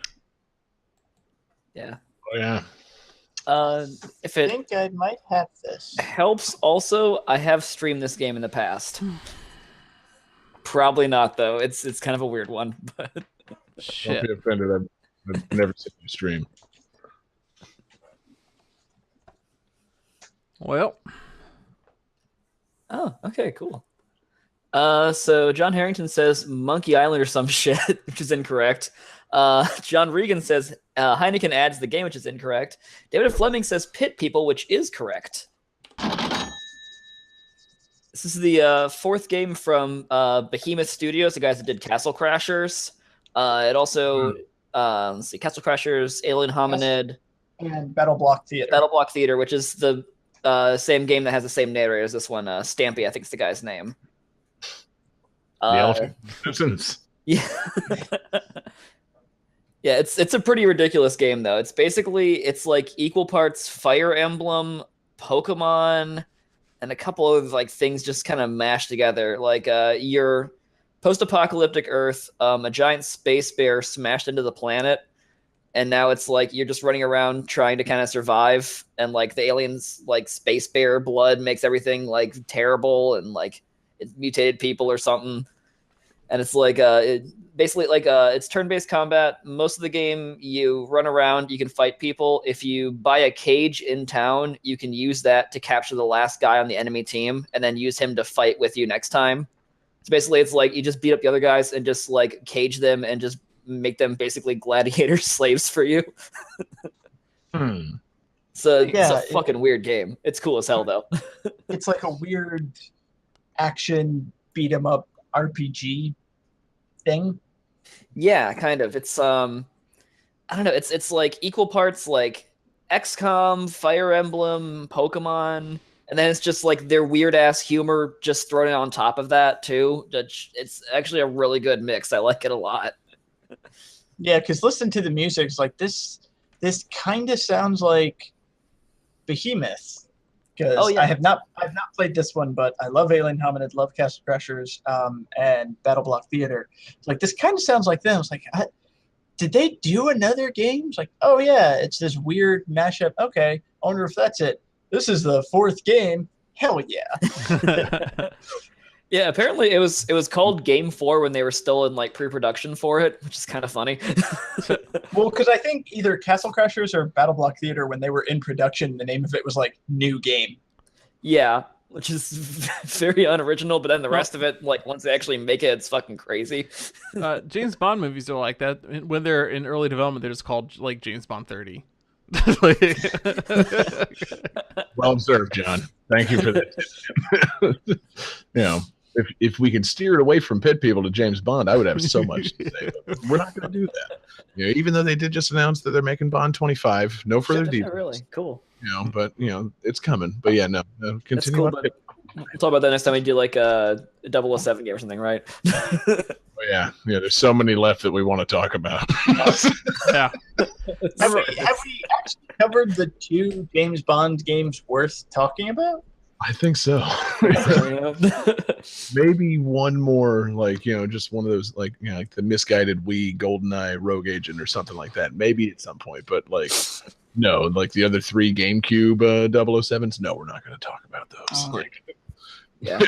Yeah. Oh yeah. If I it think I might have this. helps, also, I have streamed this game in the past. Probably not though. It's kind of a weird one, but Don't Shit. be offended. I've never seen you stream. Well, oh, okay, cool. So John Harrington says Monkey Island or some shit, which is incorrect. John Regan says Heineken adds the game, which is incorrect. David Fleming says Pit People, which is correct. This is the fourth game from Behemoth Studios, the guys that did Castle Crashers. It also, let's see, Castle Crashers, Alien Hominid, And Battle Block Theater. Battle Block Theater, which is the same game that has the same narrator as this one. Stampy, I think is the guy's name. The Elephant Simpsons. Yeah. Yeah, it's a pretty ridiculous game though. It's like equal parts Fire Emblem, Pokemon, and a couple of like things just kind of mashed together. Like your post-apocalyptic Earth, a giant space bear smashed into the planet, and now it's like you're just running around trying to kind of survive, and like the aliens like space bear blood makes everything like terrible, and like it mutated people or something. And it's like basically like it's turn-based combat. Most of the game you run around, you can fight people. If you buy a cage in town, you can use that to capture the last guy on the enemy team and then use him to fight with you next time. So basically it's like you just beat up the other guys and just like cage them and just make them basically gladiator slaves for you. So it's Yeah, a fucking weird game. It's cool as hell though. It's like a weird action beat 'em up RPG thing. Yeah, kind of. It's I don't know. It's like equal parts like XCOM, Fire Emblem, Pokemon, and then it's just like their weird ass humor just thrown in on top of that too. It's actually a really good mix. I like it a lot. Yeah, because listen to the music. It's like this kind of sounds like Behemoth. Because Oh, yeah. I've not played this one, but I love Alien Hominid, love Castle Crashers, and Battle Block Theater. It's like this kind of sounds like them. It's like, did they do another game? It's like, oh yeah, it's this weird mashup. Okay, I wonder if that's it. This is the fourth game. Hell yeah! Yeah, apparently it was called Game 4 when they were still in like pre-production for it, which is kind of funny. Well, because I think either Castle Crashers or Battle Block Theater, when they were in production, the name of it was like New Game. Yeah, which is very unoriginal, but then the rest of it, like once they actually make it, it's fucking crazy. James Bond movies are like that. When they're in early development, they're just called like James Bond 30. Well observed, John. Thank you for that. You know, if we could steer it away from Pit People to James Bond, I would have so much to say. But we're not going to do that. You know, even though they did just announce that they're making Bond 25, no further Shit, that's details. not really cool. You know, but you know, it's coming. But yeah, no, That's continue. cool, on but Pit- we'll talk about that next time we do like a 007 game or something, right? Oh, yeah, there's so many left that we want to talk about. Yeah. Have we actually covered the two James Bond games worth talking about? I think so. Maybe one more, like, you know, just one of those, like, you know, like the misguided Wii GoldenEye Rogue Agent or something like that. Maybe at some point, but like, no, like the other three GameCube 007s. No, we're not going to talk about those. Oh. Like, Yeah.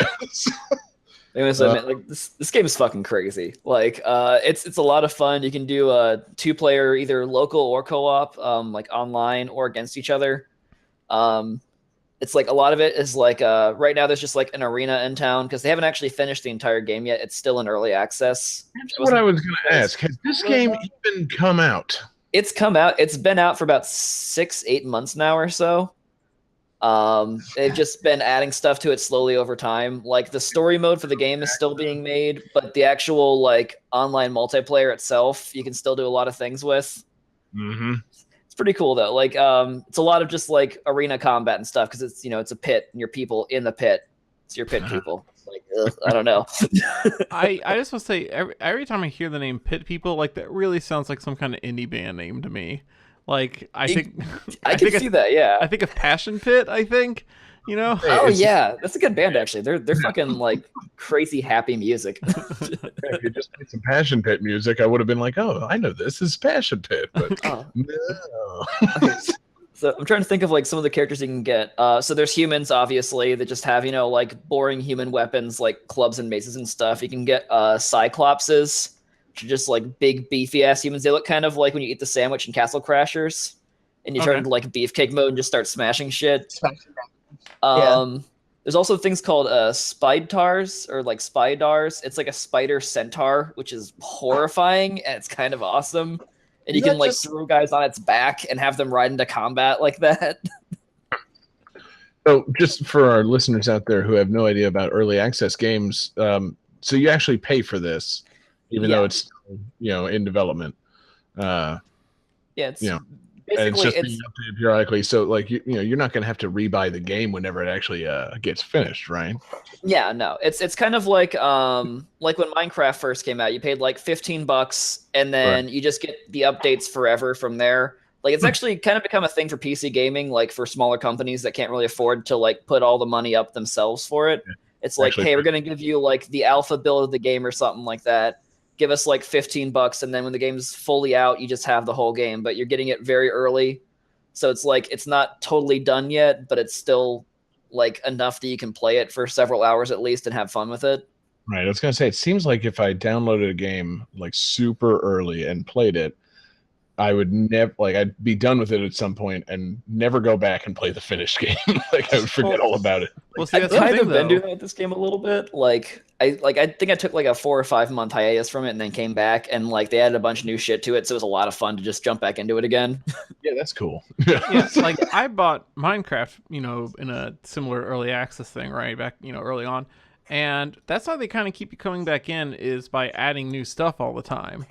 Like this game is fucking crazy. Like it's a lot of fun. You can do a 2-player, either local or co-op, like online or against each other. It's like a lot of it is like right now there's just like an arena in town because they haven't actually finished the entire game yet. It's still in early access. that's what I was going to ask. Has this game even come out? It's come out. It's been out for about 6-8 months now or so. They've just been adding stuff to it slowly over time. Like the story mode for the game is still being made, but the actual like online multiplayer itself, you can still do a lot of things with. Mm-hmm. It's pretty cool though. Like it's a lot of just like arena combat and stuff because it's, you know, it's a pit and your people in the pit. It's your pit people. Like I don't know. I just want to say every time I hear the name Pit People, like that really sounds like some kind of indie band name to me. Like I think I can see that. Yeah. I think of Passion Pit. I think, You know? Hey, Oh it's- yeah, that's a good band actually. They're fucking like crazy happy music. If you just played some Passion Pit music, I would have been like, oh, I know this is Passion Pit, but Oh. no. Okay. So I'm trying to think of like some of the characters you can get. So there's humans, obviously, that just have, like boring human weapons like clubs and maces and stuff. You can get Cyclopses, which are just like big beefy ass humans. They look kind of like when you eat the sandwich in Castle Crashers, and you turn Okay. into like beefcake mode and just start smashing shit. Yeah. There's also things called Spidetars or like Spidars. It's like a spider centaur, which is horrifying and it's kind of awesome. And you Isn't can that like just- throw guys on its back and have them ride into combat like that. So, just for our listeners out there who have no idea about early access games, so you actually pay for this, even though Yeah. it's in development. Yeah, it's Yeah. And it's basically just being updated periodically. So, like you're not going to have to rebuy the game whenever it actually gets finished, right? yeah, no. It's kind of like when Minecraft first came out, you paid like $15 and then you just get the updates forever from there. Like it's actually kind of become a thing for PC gaming, like for smaller companies that can't really afford to like put all the money up themselves for it. It's like, Actually, hey, we're gonna give you like the alpha build of the game or something like that. Give us like $15, and then when the game's fully out, you just have the whole game, but you're getting it very early. So it's like it's not totally done yet, but it's still like enough that you can play it for several hours at least and have fun with it. Right. I was going to say, it seems like if I downloaded a game like super early and played it, I would never I'd be done with it at some point and never go back and play the finished game. Like I would forget all about it. Well, see, I've that's the kind thing, of been though. doing that with this game a little bit. Like I think I took like a 4 or 5 month hiatus from it and then came back and like they added a bunch of new shit to it, so it was a lot of fun to just jump back into it again. Yeah, that's cool. Yeah, like I bought Minecraft, in a similar early access thing, right back, early on, and that's how they kind of keep you coming back in is by adding new stuff all the time.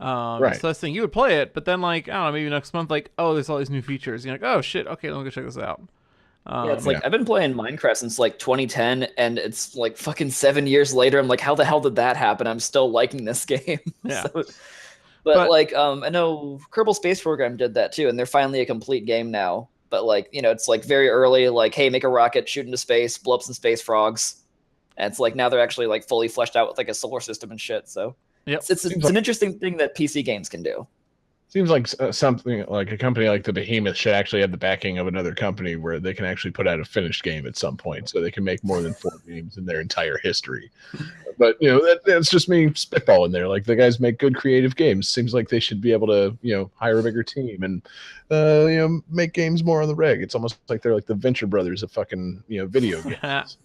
Right. So that's the thing. You would play it, but then like I don't know, maybe next month, like oh, there's all these new features. You're like, oh shit, okay, let me go check this out. Yeah, it's like Yeah. I've been playing Minecraft since like 2010, and it's like fucking 7 years later. I'm like, how the hell did that happen? I'm still liking this game. Yeah. But But- like, I know Kerbal Space Program did that too, and they're finally a complete game now. But like, it's like very early. Like, hey, make a rocket, shoot into space, blow up some space frogs. And it's like now they're actually like fully fleshed out with like a solar system and shit. So Yep. it's an interesting thing that PC games can do. Seems like something like a company like the Behemoth should actually have the backing of another company where they can actually put out a finished game at some point, so they can make more than 4 games in their entire history. But that's just me spitballing there. Like the guys make good creative games. Seems like they should be able to hire a bigger team and make games more on the reg. It's almost like they're like the Venture Brothers of fucking video games.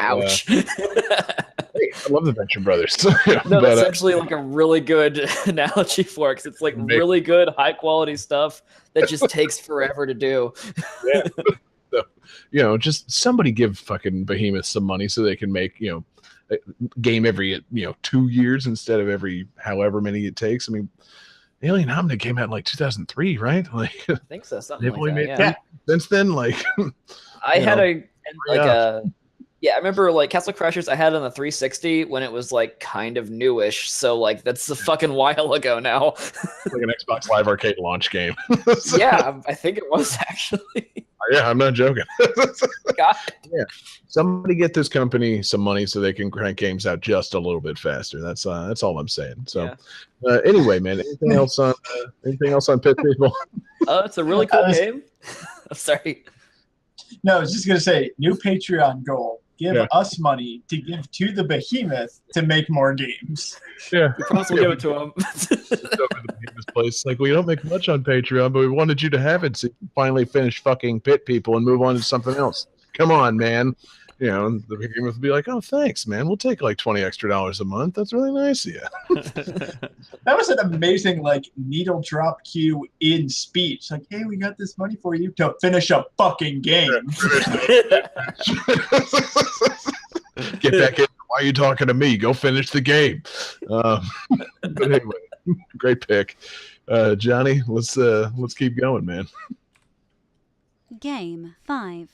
Ouch. Hey, I love the Venture Brothers. No, But, that's actually like a really good analogy for it, 'cause it's like really good, high quality stuff that just takes forever to do. yeah. Just somebody give fucking Behemoth some money so they can make a game every 2 years instead of every however many it takes. I mean, Alien Omnic came out in like 2003, right? Like I think so, something they've like only that. made Yeah. since then. Like I had I remember like Castle Crashers. I had it on the 360 when it was like kind of newish. So like that's a fucking while ago now. like an Xbox Live Arcade launch game. Yeah, I think it was actually. Yeah, I'm not joking. God. Somebody get this company some money so they can crank games out just a little bit faster. That's all I'm saying. So anyway, man, anything else on Pit People? Oh, it's a really cool game. I'm sorry. No, I was just gonna say, new Patreon goal: give Yeah. us money to give to the Behemoth to make more games. Yeah. We promise we'll give it to him. Over the Behemoth place. Like, we don't make much on Patreon, but we wanted you to have it so you can finally finish fucking Pit People and move on to something else. Come on, man. And the Behemoth would be like, oh, thanks, man. We'll take like $20 extra a month. That's really nice of you. That was an amazing needle drop cue in speech. Like, hey, we got this money for you to finish a fucking game. Get back in. Why are you talking to me? Go finish the game. But anyway, great pick. Johnny, let's keep going, man. Game 5.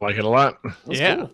Like it a lot. That's Yeah. cool.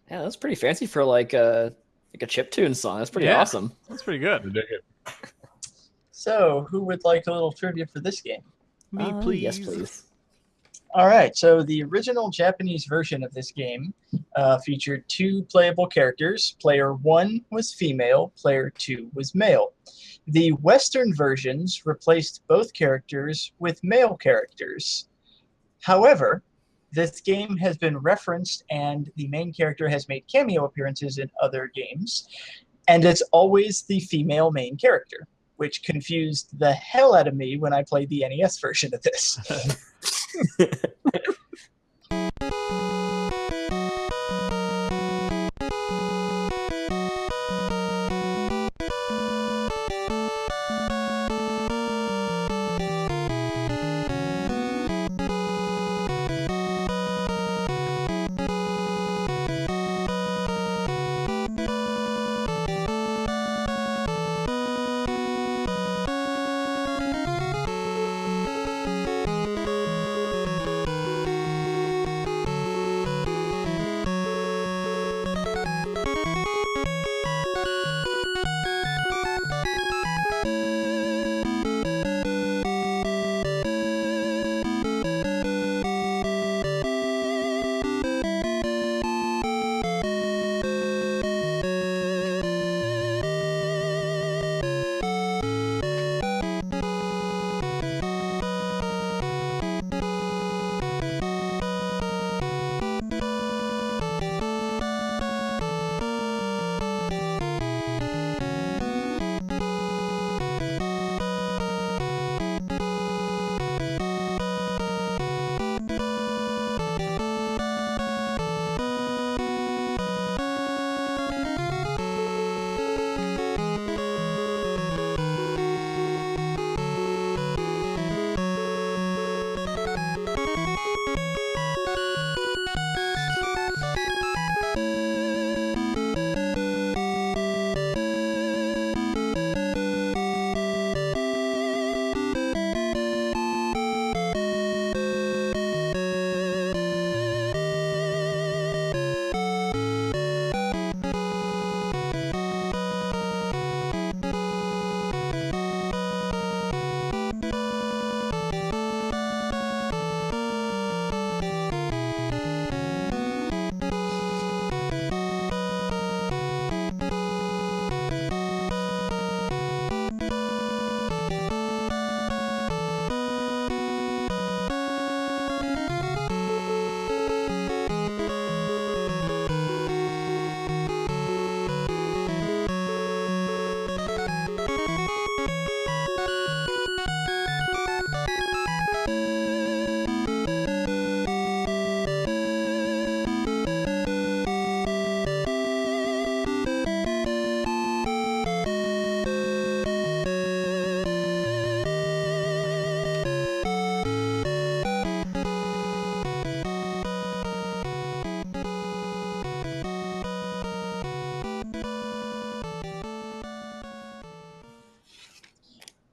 Yeah, that's pretty fancy for like a chiptune song. That's pretty Yeah. awesome. That's pretty good. Ridiculous. So, who would like a little trivia for this game? Me, please. Yes, please. All right, so the original Japanese version of this game featured 2 playable characters. Player 1 was female, player 2 was male. The Western versions replaced both characters with male characters. However, this game has been referenced and the main character has made cameo appearances in other games, and it's always the female main character, which confused the hell out of me when I played the NES version of this.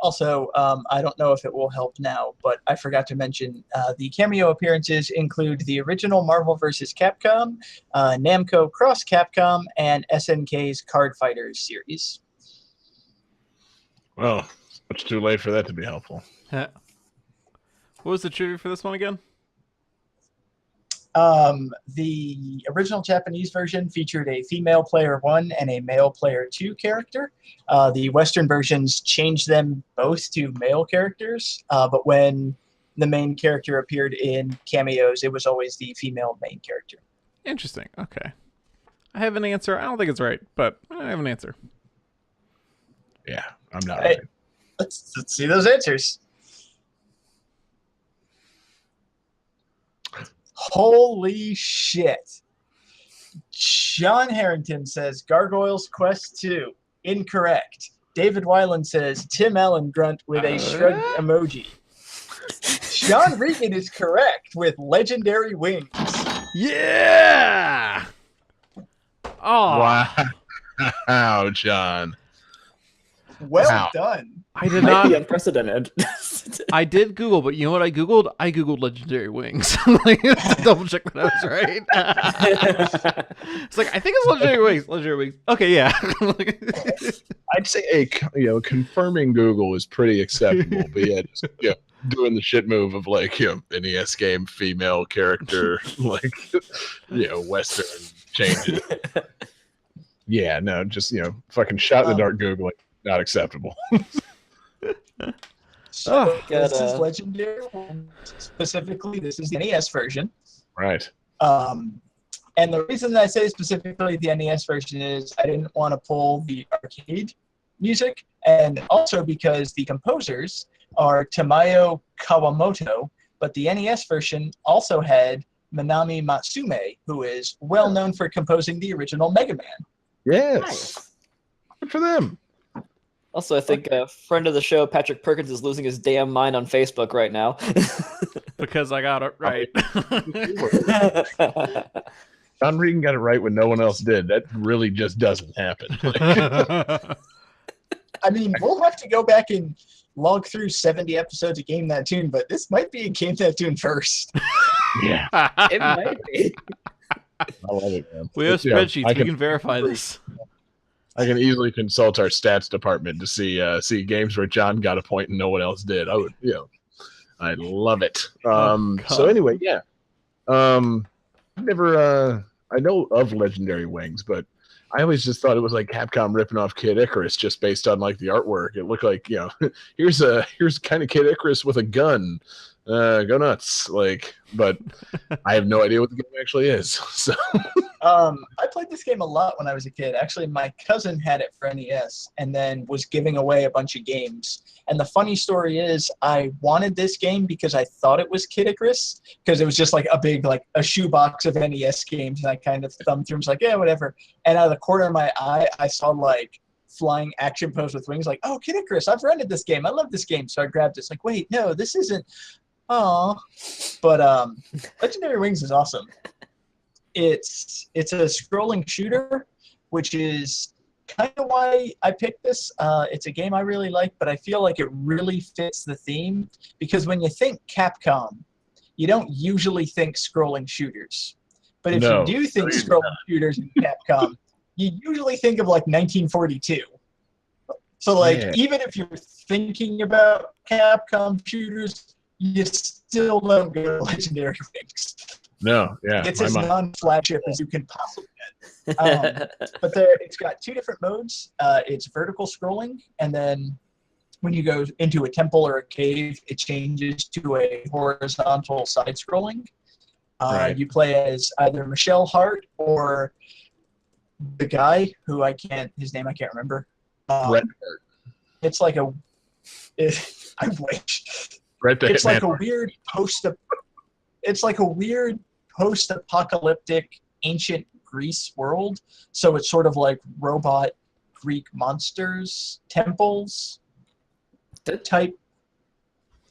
Also, I don't know if it will help now, but I forgot to mention the cameo appearances include the original Marvel vs. Capcom, Namco Cross Capcom, and SNK's Card Fighters series. Well, it's much too late for that to be helpful. What was the trivia for this one again? The original Japanese version featured a female player 1 and a male player 2 character. The Western versions changed them both to male characters, but when the main character appeared in cameos, it was always the female main character. Interesting. Okay. I have an answer. I don't think it's right, but I have an answer. Yeah, I'm not Hey, right. let's see those answers. Holy shit. John Harrington says Gargoyles Quest 2. Incorrect. David Weiland says Tim Allen grunt with a shrugged emoji. Sean Regan is correct with Legendary Wings. Yeah. Oh, Wow, John. Well Wow. done. I did Might be not. unprecedented. I did Google, but you know what I Googled? I Googled Legendary Wings. Like, to double check that I was right. It's like, I think it's Legendary Wings. Legendary Wings. Okay, yeah. I'd say confirming Google is pretty acceptable, but yeah, just doing the shit move of like NES game female character like Western changes. Yeah, no, just fucking shot in the dark Googling, not acceptable. So Got, this is Legendary Wings. Specifically, this is the NES version. Right. And the reason that I say specifically the NES version is I didn't want to pull the arcade music, and also because the composers are Tamayo Kawamoto, but the NES version also had Minami Matsume, who is well known for composing the original Mega Man. Yes. Nice. Good for them. Also, I think a friend of the show, Patrick Perkins, is losing his damn mind on Facebook right now. Because I got it right. John Regan got it right when no one else did. That really just doesn't happen. I mean, we'll have to go back and log through 70 episodes of Game That Tune, but this might be a Game That Tune first. Yeah, It might be. I love it, man. We have Yeah, spreadsheets. We can verify this. I can easily consult our stats department to see games where John got a point and no one else did. I would, I love it. So anyway, yeah. Never. I know of Legendary Wings, but I always just thought it was like Capcom ripping off Kid Icarus just based on like the artwork. It looked like here's kind of Kid Icarus with a gun. Go nuts! But I have no idea what the game actually is. So. I played this game a lot when I was a kid. Actually, my cousin had it for NES and then was giving away a bunch of games. And the funny story is I wanted this game because I thought it was Kid Icarus, because it was just like a big, like a shoebox of NES games. And I kind of thumbed through and was like, yeah, whatever. And out of the corner of my eye, I saw like flying action pose with wings, like, oh, Kid Icarus, I've rented this game. I love this game. So I grabbed it. It's like, wait, no, this isn't. Oh, but Legendary Wings is awesome. It's a scrolling shooter, which is kind of why I picked this. It's a game I really like, but I feel like it really fits the theme, because when you think Capcom, you don't usually think scrolling shooters. But if you do think scrolling shooters in Capcom, you usually think of like 1942. So even if you're thinking about Capcom shooters, you still don't go to Legendary Wings. No, yeah. It's as non-flagship as you can possibly get. But it's got two different modes. It's vertical scrolling, and then when you go into a temple or a cave, it changes to a horizontal side scrolling. Right. You play as either Michelle Hart or the guy who his name I can't remember. Bret Hart. It's like I wish. Bret the It's like Hitman a weird post-apocalyptic ancient Greece world. So it's sort of like robot Greek monsters, temples type.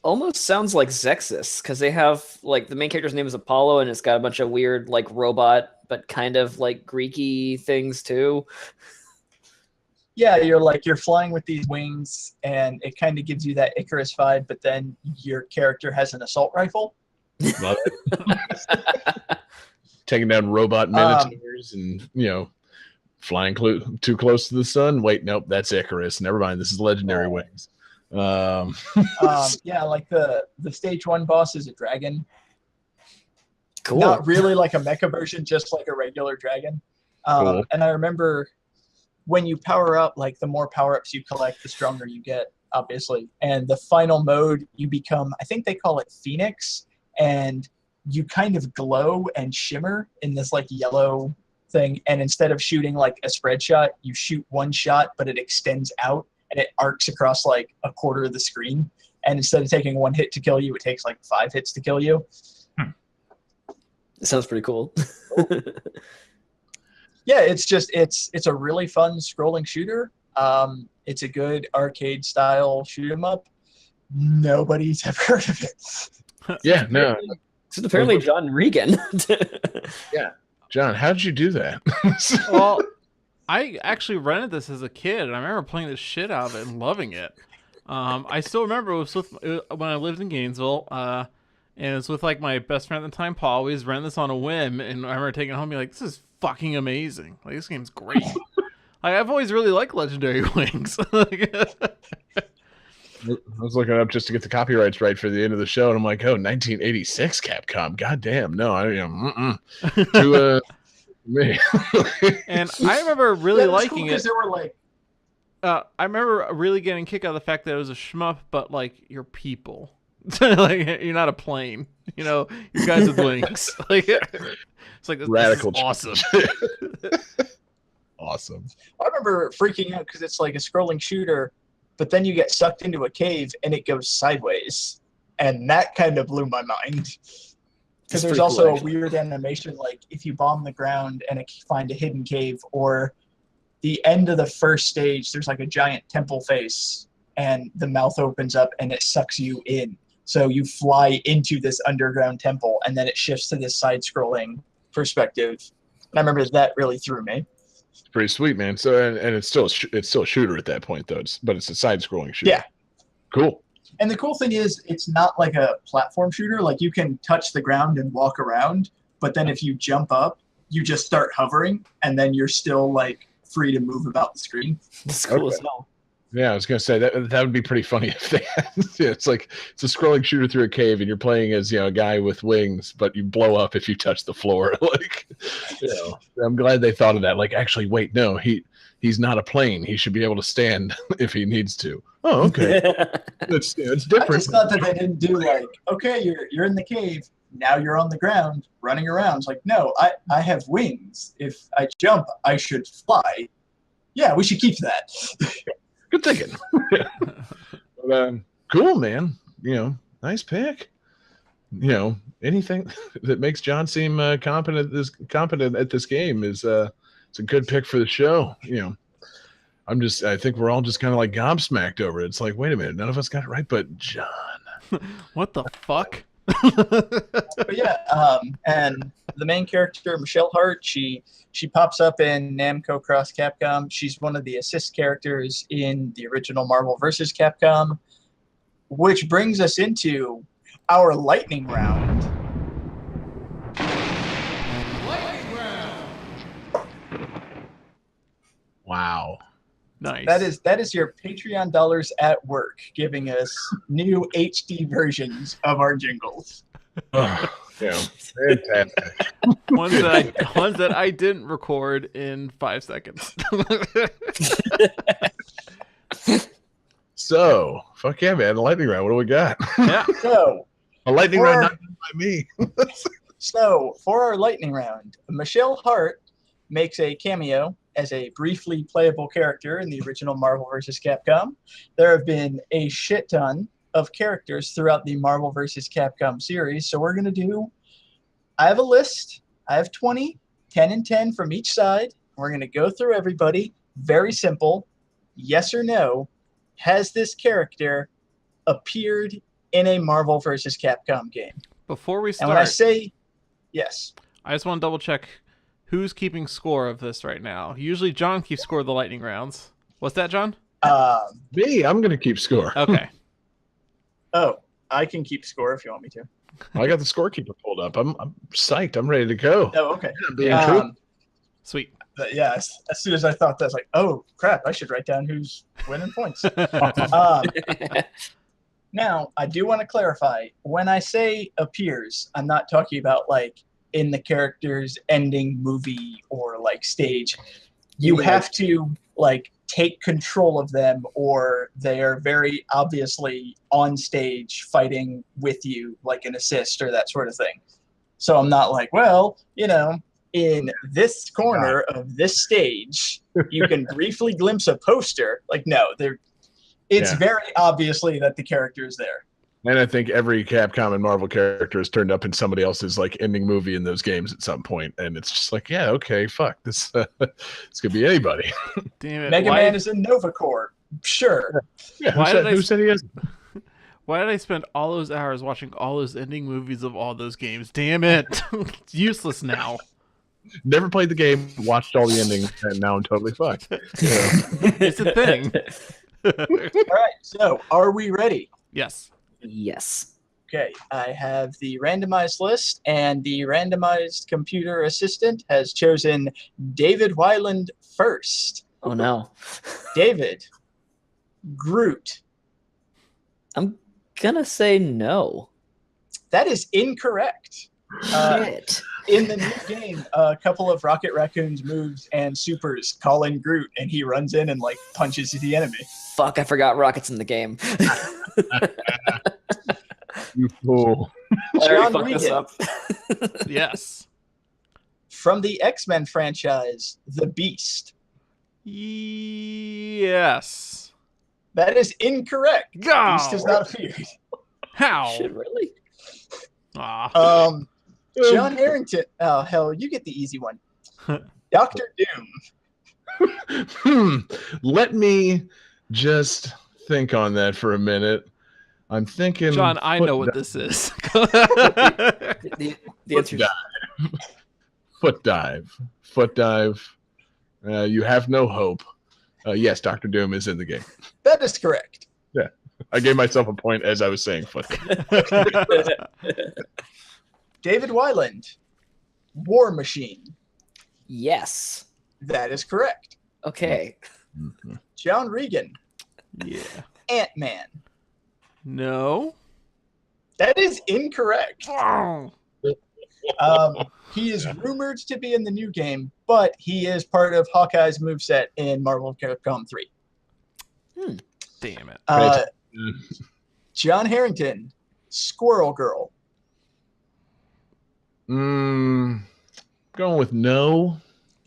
Almost sounds like Zexus, because they have like the main character's name is Apollo, and it's got a bunch of weird like robot, but kind of like Greeky things too. Yeah, you're flying with these wings, and it kind of gives you that Icarus vibe. But then your character has an assault rifle. Love it. Taking down robot minotaurs and flying too close to the sun. Wait, nope, that's Icarus. Never mind. This is legendary wings. Yeah, like the stage 1 boss is a dragon. Cool. Not really like a mecha version, just like a regular dragon. Cool. And I remember when you power up, like the more power ups you collect, the stronger you get, obviously. And the final mode, you become, I think they call it Phoenix, and you kind of glow and shimmer in this like yellow thing. And instead of shooting like a spread shot, you shoot one shot, but it extends out and it arcs across like a quarter of the screen. And instead of taking 1 hit to kill you, it takes like 5 hits to kill you. It sounds pretty cool. Yeah, it's a really fun scrolling shooter. It's a good arcade style shoot 'em up. Nobody's ever heard of it. Yeah, no. This is apparently John Regan. Yeah. John, how did you do that? Well, I actually rented this as a kid, and I remember playing the shit out of it and loving it. I still remember it was when I lived in Gainesville, and it was with like my best friend at the time, Paul. We just rented this on a whim, and I remember taking it home and being like, this is fucking amazing. Like, this game's great. Like, I've always really liked Legendary Wings. I was looking up just to get the copyrights right for the end of the show, and I'm like, oh, 1986 Capcom. God damn. No, I am. To me. And I remember really liking because it. there were like, I remember really getting a kick out of the fact that it was a shmup, but like you're people. Like, you're not a plane. You guys with wings. Like, it's like, this Radical is awesome. Awesome. I remember freaking out because it's like a scrolling shooter, but then you get sucked into a cave and it goes sideways, and that kind of blew my mind. Because there's pretty also cool, a actually. weird animation, like if you bomb the ground and find a hidden cave, or the end of the first stage, there's like a giant temple face, and the mouth opens up and it sucks you in. So you fly into this underground temple, and then it shifts to this side-scrolling perspective. And I remember that really threw me. It's pretty sweet, man. So, and it's still a shooter at that point, though. But it's a side-scrolling shooter. Yeah. Cool. And the cool thing is, it's not like a platform shooter. Like, you can touch the ground and walk around, but then if you jump up, you just start hovering, and then you're still like free to move about the screen. It's cool Okay. as hell. Yeah, I was gonna say that would be pretty funny if they had, it's like it's a scrolling shooter through a cave and you're playing as a guy with wings, but you blow up if you touch the floor. Like, I'm glad they thought of that. Like, actually, wait, no, he's not a plane. He should be able to stand if he needs to. Oh, okay, it's I different. just thought that they didn't do like, okay, you're in the cave, now you're on the ground running around. It's like, no, I have wings. If I jump, I should fly. Yeah, we should keep that. Good thinking. But, cool, man. Nice pick. Anything that makes John seem competent at this game is it's a good pick for the show. I think we're all just kind of like gobsmacked over it. It's like, wait a minute, none of us got it right, but John. What the fuck? But yeah, and the main character, Michelle Hart, she pops up in Namco Cross Capcom. She's one of the assist characters in the original Marvel vs. Capcom, which brings us into our lightning round. Wow. Nice. That is your Patreon dollars at work, giving us new HD versions of our jingles. Fantastic. ones that I didn't record in 5 seconds. So, fuck yeah, man. The lightning round. What do we got? Yeah. So, A lightning For- round not done by me. So, for our lightning round, Michelle Hart makes a cameo as a briefly playable character in the original Marvel vs. Capcom. There have been a shit ton of characters throughout the Marvel vs. Capcom series. So we're going to do, I have a list. I have 20, 10 and 10 from each side. We're going to go through everybody. Very simple. Yes or no. Has this character appeared in a Marvel vs. Capcom game? Before we And when I start, say yes, I just want to double check who's keeping score of this right now. Usually John keeps score of the lightning rounds. What's that, John? Me, I'm gonna keep score. Okay. Oh, I can keep score if you want me to. I got the scorekeeper pulled up. I'm psyched. I'm ready to go. Oh, okay. I'm being true. Sweet. But yeah, as soon as I thought that, I was like, oh crap, I should write down who's winning points. Now, I do want to clarify, when I say appears, I'm not talking about like in the character's ending movie or like stage. You have to like take control of them, or they are very obviously on stage fighting with you, like an assist or that sort of thing. So I'm not like, well, in this corner of this stage, you can briefly glimpse a poster. Like, no, it's very obviously that the character is there. And I think every Capcom and Marvel character has turned up in somebody else's like ending movie in those games at some point, and it's just like, yeah, okay, fuck this. This could be anybody. Damn it. Mega Man is in Nova Corps. Sure. Yeah, Why who said he is? Why did I spend all those hours watching all those ending movies of all those games? Damn it. It's useless now. Never played the game, watched all the endings, and now I'm totally fucked. Yeah. It's a thing. All right. So, are we ready? Yes. Yes. Okay. I have the randomized list, and the randomized computer assistant has chosen David Weiland first. Oh no. David, Groot. I'm gonna say no. That is incorrect. Shit. In the new game, a couple of Rocket Raccoon's moves and supers call in Groot, and he runs in and like punches the enemy. Fuck, I forgot Rocket's in the game. You fool. I already John fucked this Regan. up. Yes. From the X-Men franchise, The Beast. Yes. That is incorrect. Go. Beast has not appeared. How? Shit, really? Ah. John Harrington. Oh, hell, you get the easy one. Dr. Doom. Let me just think on that for a minute. I'm thinking. John, I know what this is. The answer is Foot dive. Foot dive. You have no hope. Yes, Dr. Doom is in the game. That is correct. I gave myself a point as I was saying foot dive. David Weiland. War Machine. yes. That is correct. Okay. John Regan. Yeah. Ant-Man. No. That is incorrect. Oh. He is rumored to be in the new game, but he is part of Hawkeye's moveset in Marvel Capcom 3. Damn it. John Harrington, Squirrel Girl. Going with no.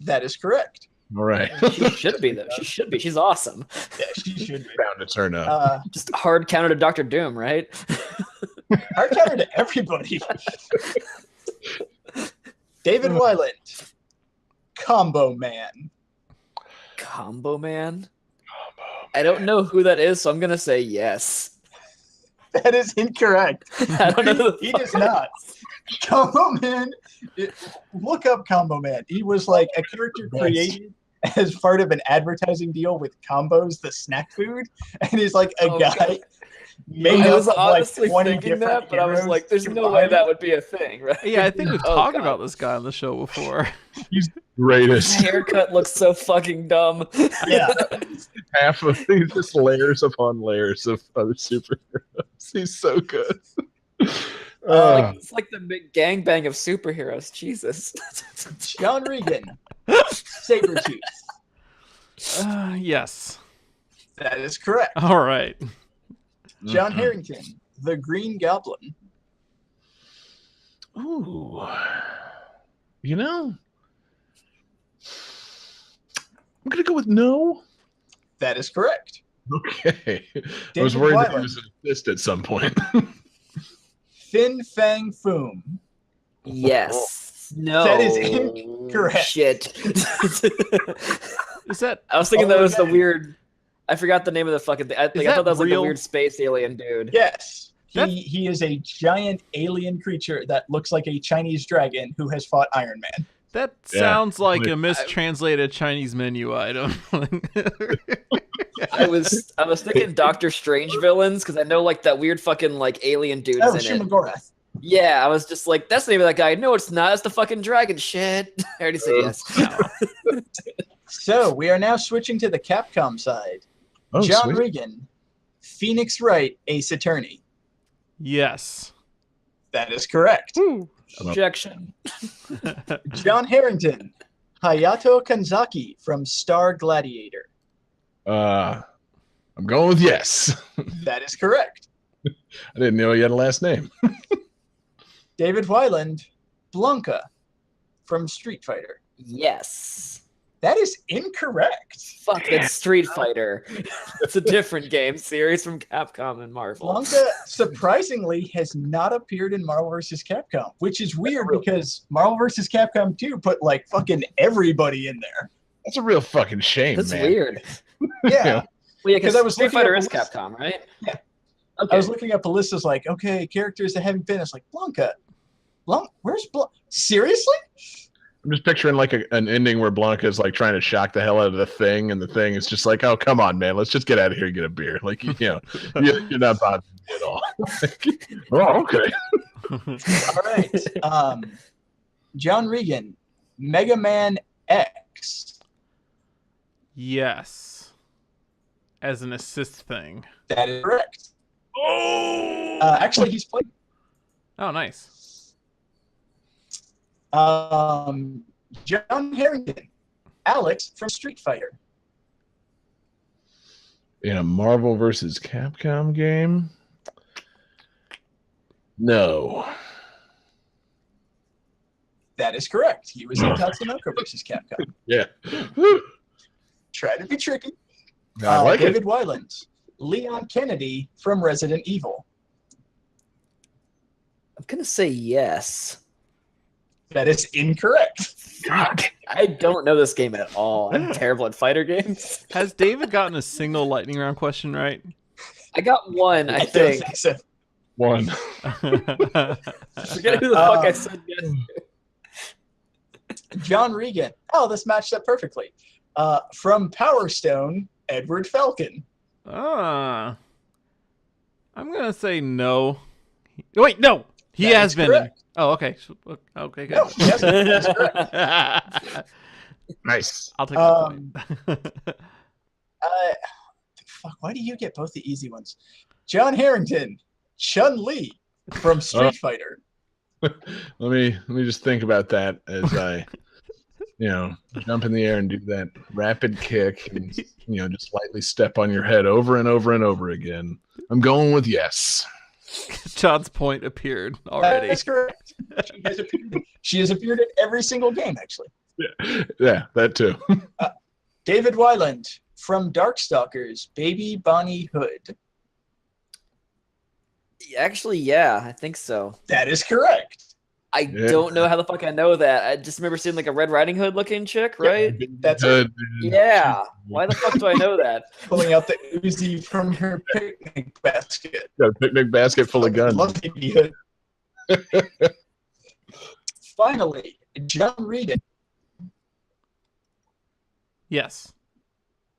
That is correct. All right. She should be, though. She should be. She's awesome. Yeah, she should be. Bound to turn up. Just hard counter to Dr. Doom, right? Hard counter to everybody. David Weiland, Combo Man. Combo Man? I don't know who that is, so I'm going to say yes. That is incorrect. I don't know who the He fuck does not. Combo Man. Look up Combo Man. He was like a character created as part of an advertising deal with Combos, the snack food, and he's like a Oh, guy God. made I up was of like honestly 20 thinking different that, but I was heroes like, there's no way combined. that would be a thing, right? Yeah, I think we've Oh, talked God. about this guy on the show before. He's the greatest. His haircut looks so fucking dumb. Yeah. Half of these just layers upon layers of other superheroes. He's so good. It's like the big gangbang of superheroes. Jesus. John Regan, Sabretooth. Yes. That is correct. All right. John Harrington, the Green Goblin. Ooh. You know, I'm going to go with no. That is correct. Okay. I David was worried that he Weiland, was an assist at some point. Fin Fang Foom. Yes. No. That is incorrect. Shit. Is that I was thinking that was the Okay. weird. I forgot the name of the fucking thing. I that thought that was like the real? weird space alien dude. Yes. That's- He is a giant alien creature that looks like a Chinese dragon who has fought Iron Man. that Yeah. sounds like a Wait, mistranslated Chinese menu item. I was thinking Doctor Strange villains because I know like that weird fucking like alien dude Oh, in it. Shumagorath. Yeah, I was just like, that's the name of that guy. No, it's not. It's the fucking dragon shit. I already said yes. So we are now switching to the Capcom side. Oh, John sweet. Regan, Phoenix Wright, Ace Attorney. Yes. That is correct. Woo. Objection. John Harrington, Hayato Kanzaki from Star Gladiator. I'm going with yes. That is correct. I didn't know he had a last name. David Weiland, Blanca from Street Fighter. Yes. That is incorrect. Fuck, that's Street Fighter. It's a different game series from Capcom and Marvel. Blanca, surprisingly, has not appeared in Marvel vs. Capcom, which is weird because Marvel vs. Capcom 2 put like fucking everybody in there. That's a real fucking shame, That's man. weird. Yeah. Well, yeah, 'Cause because I was Street looking Fighter up is the list. Capcom, right? Yeah. Okay. I was looking up a list of like, okay, characters that haven't been. It's like Blanca. Where's Blanca? Seriously? I'm just picturing like an ending where Blanca is like trying to shock the hell out of the thing, and the thing is just like, "Oh, come on, man, let's just get out of here and get a beer." Like, you're not bothering me at all. Oh, okay. All right. John Regan, Mega Man X. Yes. As an assist thing. That is correct. Oh, Actually, he's played. Oh, nice. John Harrington, Alex from Street Fighter. in a Marvel versus Capcom game? No. That is correct. He was in Tatsunoko versus Capcom. Yeah. Try to be tricky. I like David it. Weiland, Leon Kennedy from Resident Evil. I'm gonna say yes. That is incorrect. Fuck. I don't know this game at all. I'm terrible at fighter games. Has David gotten a single lightning round question right? I got one, I don't think. so. One. Forget who the fuck I said yes to. John Regan. Oh, this matched up perfectly. From Power Stone, Edward Falcon. I'm gonna say no. Wait, no. He That has is been. correct. Oh, okay. Okay, good. No, yes, that's correct. Nice. I'll take that point. Fuck, why do you get both the easy ones? John Harrington, Chun-Li from Street Fighter. Let me just think about that as I jump in the air and do that rapid kick and just lightly step on your head over and over and over again. I'm going with yes. John's point appeared already. That's correct. She has appeared in every single game, actually. Yeah, that too. David Weiland from Darkstalkers, Baby Bonnie Hood. Actually, yeah, I think so. That is correct. I don't know how the fuck I know that. I just remember seeing like a Red Riding Hood looking chick, right? That's Good. Yeah. Why the fuck do I know that? Pulling out the Uzi from her picnic basket. Got a picnic basket full of guns. Love Baby Hood. Finally, John Regan. Yes.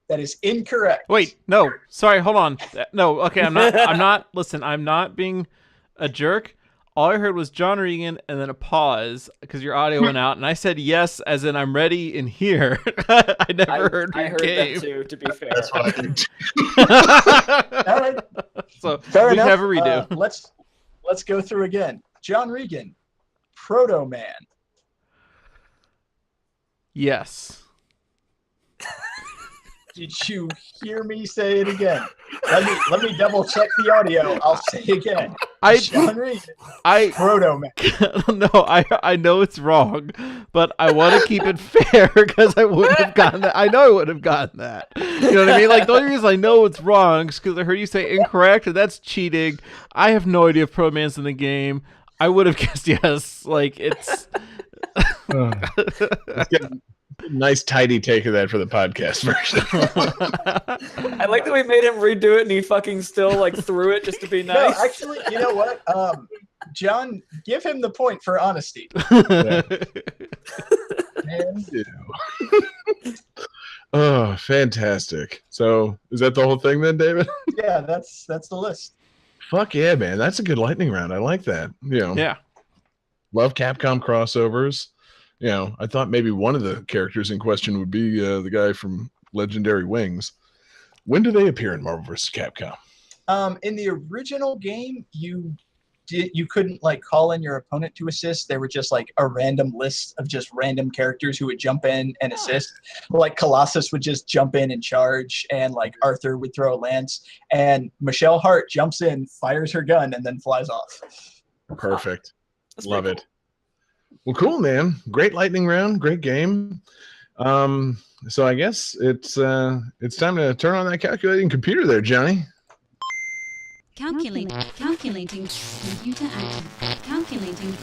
That is incorrect. Wait, no. Sorry, hold on. No, okay, I'm not listen, I'm not being a jerk. All I heard was John Regan and then a pause because your audio went out, and I said yes, as in I'm ready in here. I never heard I heard game. that too, to be fair. That's what I think. All right. So Fair we enough. can have a redo. Let's go through again. John Regan, Proto Man. Yes. Did you hear me say it again? Let me double check the audio. I'll say it again. John Regan, Proto Man. No, I know it's wrong, but I want to keep it fair because I wouldn't have gotten that. I know I would have gotten that. You know what I mean? Like, the only reason I know it's wrong is because I heard you say incorrect, and that's cheating. I have no idea if Pro Man's in the game. I would have guessed yes. Like, it's... Let's get a nice tidy take of that for the podcast version. I like that we made him redo it and he fucking still like threw it just to be No, nice. actually, you know what? John, give him the point for honesty. Oh, fantastic. So is that the whole thing then, David? Yeah, that's the list. Fuck yeah, man. That's a good lightning round. I like that. Yeah. Love Capcom crossovers. I thought maybe one of the characters in question would be the guy from Legendary Wings. When do they appear in Marvel vs. Capcom? In the original game, you couldn't like call in your opponent to assist. They were just like a random list of just random characters who would jump in and assist. Like Colossus would just jump in and charge, and like Arthur would throw a lance, and Michelle Hart jumps in, fires her gun, and then flies off. Perfect. That's Love pretty it. Well, cool, man. Great lightning round. Great game. So I guess it's time to turn on that calculating computer there, Johnny. Calculating computer active. Calculating.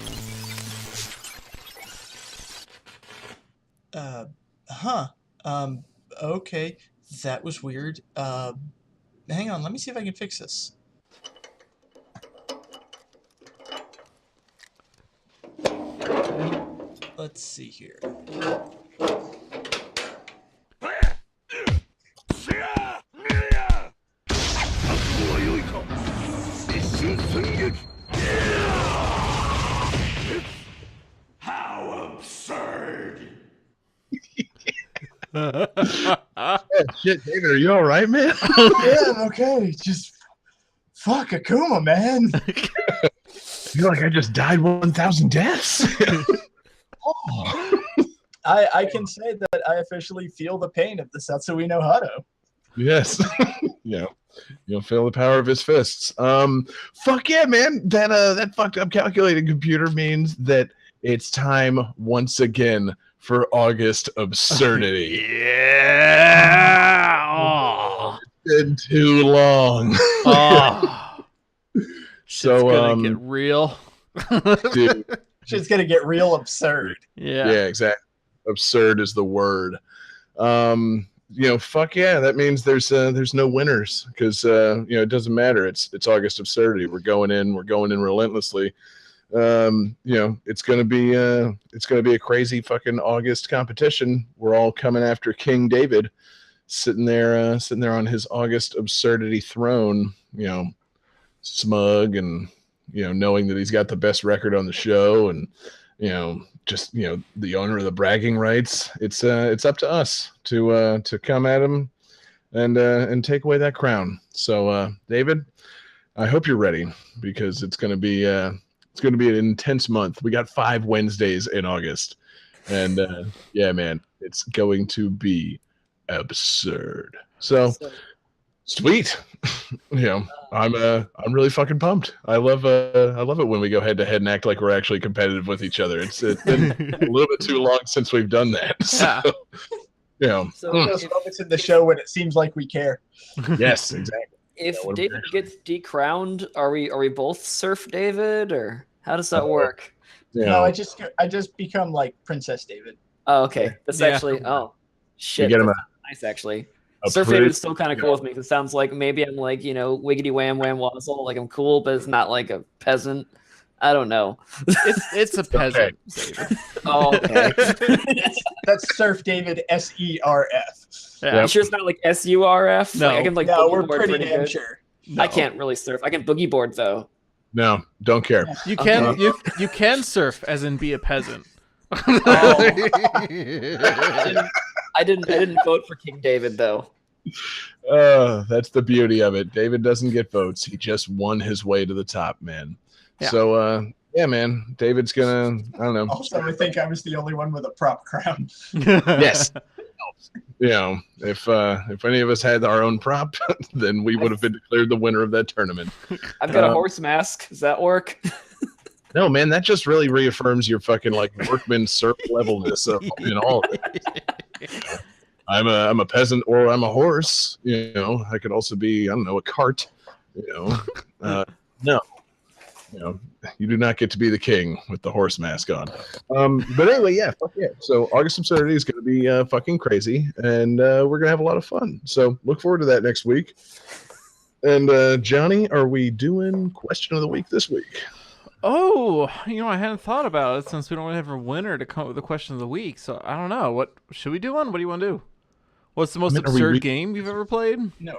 Okay. That was weird. Hang on, let me see if I can fix this. Let's see here. How absurd! Shit, David, are you all right, man? Yeah, I'm okay. Just fuck Akuma, man. You're like, I just died 1,000 deaths. Oh. I can say that I officially feel the pain of the Satsui no Hado. Yes. You'll feel the power of his fists. Fuck yeah, man. That fucked up calculating computer means that it's time once again for August absurdity. Yeah. Oh. It's been too long. Oh. So it's gonna get real. dude, Shit's gonna get real absurd. Yeah. yeah, exactly. Absurd is the word. Fuck yeah, that means there's no winners because it doesn't matter. It's August absurdity. We're going in relentlessly. It's gonna be a crazy fucking August competition. We're all coming after King David, sitting there on his August absurdity throne, smug and knowing that he's got the best record on the show and the owner of the bragging rights. It's up to us to come at him and take away that crown. So David, I hope you're ready because it's going to be an intense month. We got 5 Wednesdays in August, and yeah, man, it's going to be absurd. So sweet. I'm really fucking pumped. I love it when we go head to head and act like we're actually competitive with each other. It's been a little bit too long since we've done that. So, So Those moments in the show when it seems like we care. yes, exactly. if we're David very- gets decrowned, are we both Surf David, or how does that work? No, I just become like Princess David. Oh, okay. That's Yeah. actually shit. get him That's nice actually. a Surf pretty- David is still kind of cool with me because it sounds like maybe I'm like wiggity wham wham wazzle, like I'm cool, but it's not like a peasant. I don't know. It's a peasant. David. Oh, okay. That's Surf David SERF. Yeah. You sure it's not like SURF? No. Like, I can like No, boogie we're board pretty pretty damn good. sure. I can't really surf. I can boogie board though. No, don't care. You can you can surf as in be a peasant. I didn't vote for King David though. That's the beauty of it. David doesn't get votes. He just won his way to the top, man. Yeah. So yeah, man. David's gonna, I don't know. Also, I think I was the only one with a prop crown. Yes. If any of us had our own prop, then we would have been declared the winner of that tournament. I've got a horse mask. Does that work? No, man, that just really reaffirms your fucking like workman serf levelness in all of it. I'm a peasant or I'm a horse. I could also be, I don't know, a cart. No. You do not get to be the king with the horse mask on. But anyway, yeah, fuck yeah. So August Absurdity is going to be fucking crazy, and we're going to have a lot of fun. So look forward to that next week. And Johnny, are we doing question of the week this week? Oh, I hadn't thought about it since we don't really have a winner to come up with the question of the week. So I don't know. What should we do one? What do you want to do? What's the most I mean, are we absurd game you've ever played? No,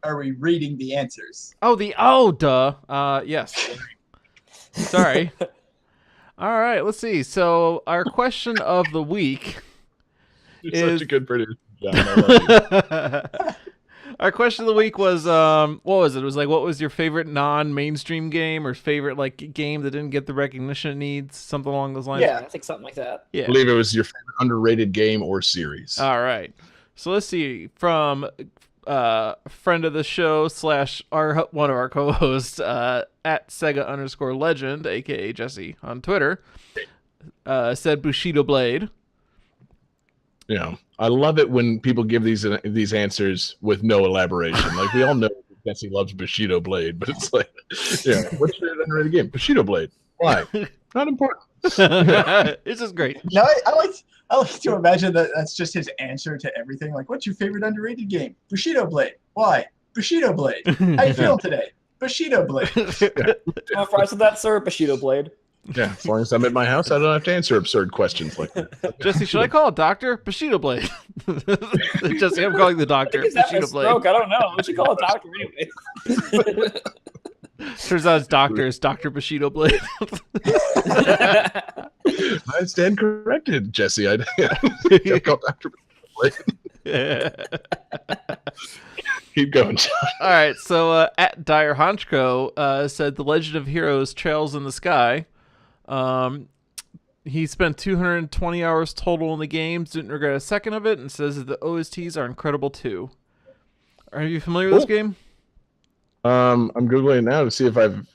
are we reading the answers? Duh. Yes. Sorry. All right, let's see. So our question of the week You're is such a good producer, John. I love you. our question of the week was what was it? It was like, what was your favorite non-mainstream game or favorite like game that didn't get the recognition it needs? Something along those lines. Yeah, I think something like that. I Yeah. believe it was your favorite underrated game or series. All right. So let's see from friend of the show / one of our co-hosts at Sega_legend, aka Jesse on Twitter, said Bushido Blade. You know, I love it when people give these answers with no elaboration. Like we all know Jesse loves Bushido Blade, but it's like, yeah, what's your underrated game? Bushido Blade. Why? Not important. It's just great. No, I like to imagine that that's just his answer to everything. Like, what's your favorite underrated game? Bushido Blade. Why? Bushido Blade. How you feeling today? Bushido Blade. Want fries with that, sir? Bushido Blade. Yeah, as long as I'm at my house, I don't have to answer absurd questions like that. Jesse, should I call a doctor? Bushido Blade. Jesse, I'm calling the I doctor. think he's having a Bushido Blade. stroke. I don't know. We should call a doctor anyway. Turns out his doctor is Dr. Bushido Blade. I stand corrected, Jesse. I called Dr. Blade. Keep going, John. All right, so at Dire Honchko said The Legend of Heroes Trails in the Sky. He spent 220 hours total in the games, didn't regret a second of it, and says that the OSTs are incredible too. Are you familiar with this game? I'm Googling it now to see if I've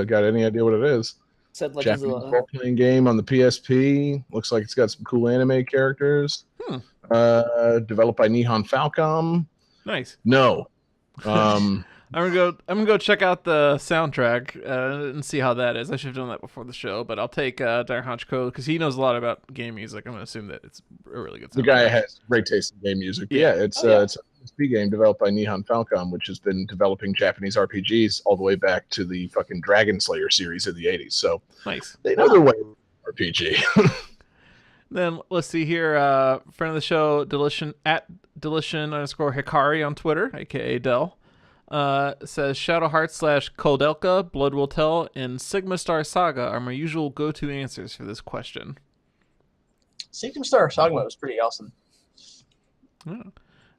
got any idea what it is. Said Legends Japanese of role-playing game on the PSP. Looks like it's got some cool anime characters. Developed by Nihon Falcom. Nice. No. I'm gonna go check out the soundtrack and see how that is. I should have done that before the show, but I'll take Dire Honchko because he knows a lot about game music. I'm gonna assume that it's a really good soundtrack. The guy has great taste in game music. Yeah. Yeah, it's a PSP game developed by Nihon Falcom, which has been developing Japanese RPGs all the way back to the fucking Dragon Slayer series of the 80s. So Nice. they know their way with RPG. Then let's see here. Friend of the show, Delition at Delition_Hikari on Twitter, aka Del, says Shadowheart / Koldelka, Blood Will Tell, and Sigma Star Saga are my usual go-to answers for this question. Sigma Star Saga was pretty awesome. Yeah.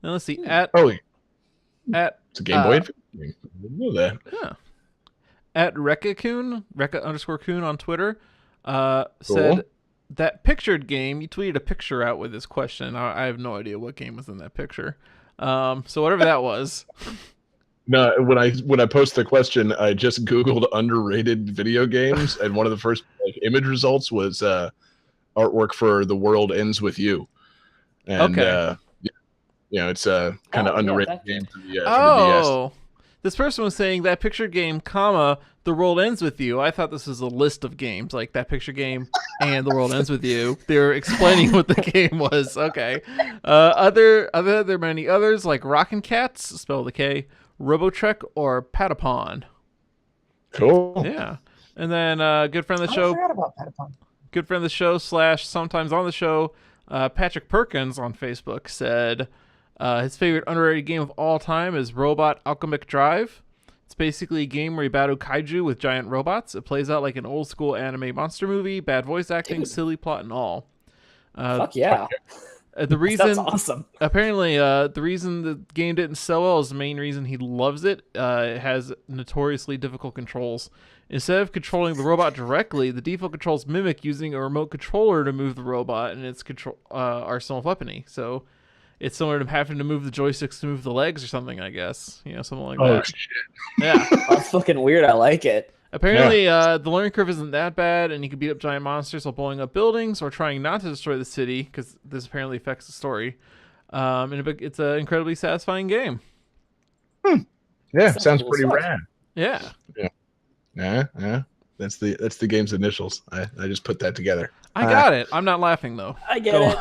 And let's see at It's a Game Boy Advance game. I didn't know that. Yeah. At Rekka_Kun on Twitter, said that pictured game, you tweeted a picture out with this question. I have no idea what game was in that picture. So whatever that was. No, when I posted the question, I just Googled underrated video games, and one of the first image results was artwork for The World Ends With You. And, Okay. It's a kind of underrated that game for the DS. This person was saying that picture game, comma, The World Ends With You. I thought this was a list of games, like that picture game and The World Ends With You. They were explaining what the game was. Okay. There are many others, like Rockin' Cats, spelled with a K, Robotrek, or Patapon. Cool. Yeah. And then good friend of the I show, forgot about Patapon. good friend of the show / sometimes on the show, Patrick Perkins on Facebook said his favorite underrated game of all time is Robot Alchemic Drive. It's basically a game where you battle kaiju with giant robots. It plays out like an old school anime monster movie, bad voice acting, silly plot, and all. Fuck yeah. The reason That's awesome. apparently the reason the game didn't sell well is the main reason he loves it. It has notoriously difficult controls. Instead of controlling the robot directly, the default controls mimic using a remote controller to move the robot and its control arsenal of weaponry. So it's similar to having to move the joysticks to move the legs or something, I guess. Something like that. Shit. Yeah. That's fucking weird. I like it. Apparently, the learning curve isn't that bad, and you can beat up giant monsters while blowing up buildings or trying not to destroy the city, because this apparently affects the story. And it's an incredibly satisfying game. Yeah, sounds cool pretty as fuck. rad. Yeah. Yeah. That's the game's initials. I just put that together. I got it. I'm not laughing, though. I get Go it.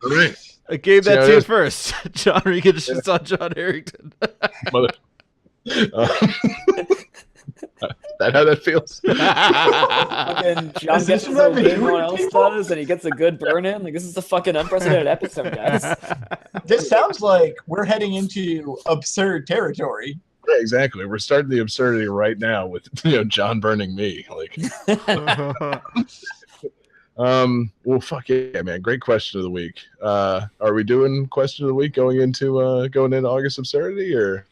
All right. I gave See that how to it you is. first. John Regan just on John Harrington. Mother. that how that feels? Fucking John Is gets this his what own we game, do no one with else people? does, and he gets a good burn in. Like, this is a fucking unprecedented episode, guys. This sounds like we're heading into absurd territory. Yeah, exactly. We're starting the absurdity right now with John burning me. Like, well, fuck yeah, man. Great question of the week. Are we doing question of the week going into August absurdity, or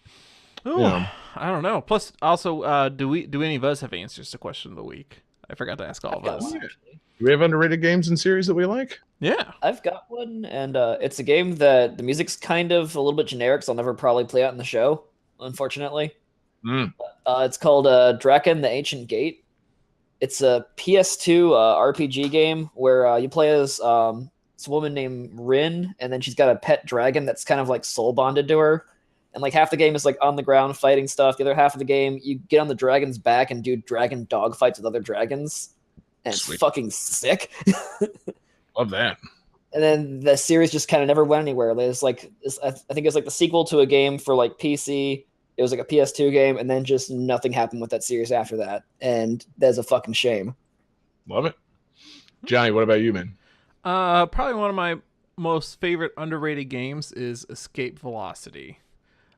Ooh, Yeah. I don't know. Plus, also, do any of us have answers to question of the week? I forgot to ask all of I've got us. one. do we have underrated games and series that we like? Yeah. I've got one, and it's a game that the music's kind of a little bit generic, so I'll never probably play out in the show, unfortunately. Mm. It's called Draken the Ancient Gate. It's a PS2 RPG game where you play as this woman named Rin, and then she's got a pet dragon that's kind of like soul bonded to her. And like half the game is like on the ground fighting stuff. The other half of the game, you get on the dragon's back and do dragon dog fights with other dragons. And it's Sweet. fucking sick. Love that. And then the series just kind of never went anywhere. There's like, I think it was like the sequel to a game for like PC. It was like a PS2 game, and then just nothing happened with that series after that. And that's a fucking shame. Love it. Johnny, what about you, man? Probably one of my most favorite underrated games is Escape Velocity.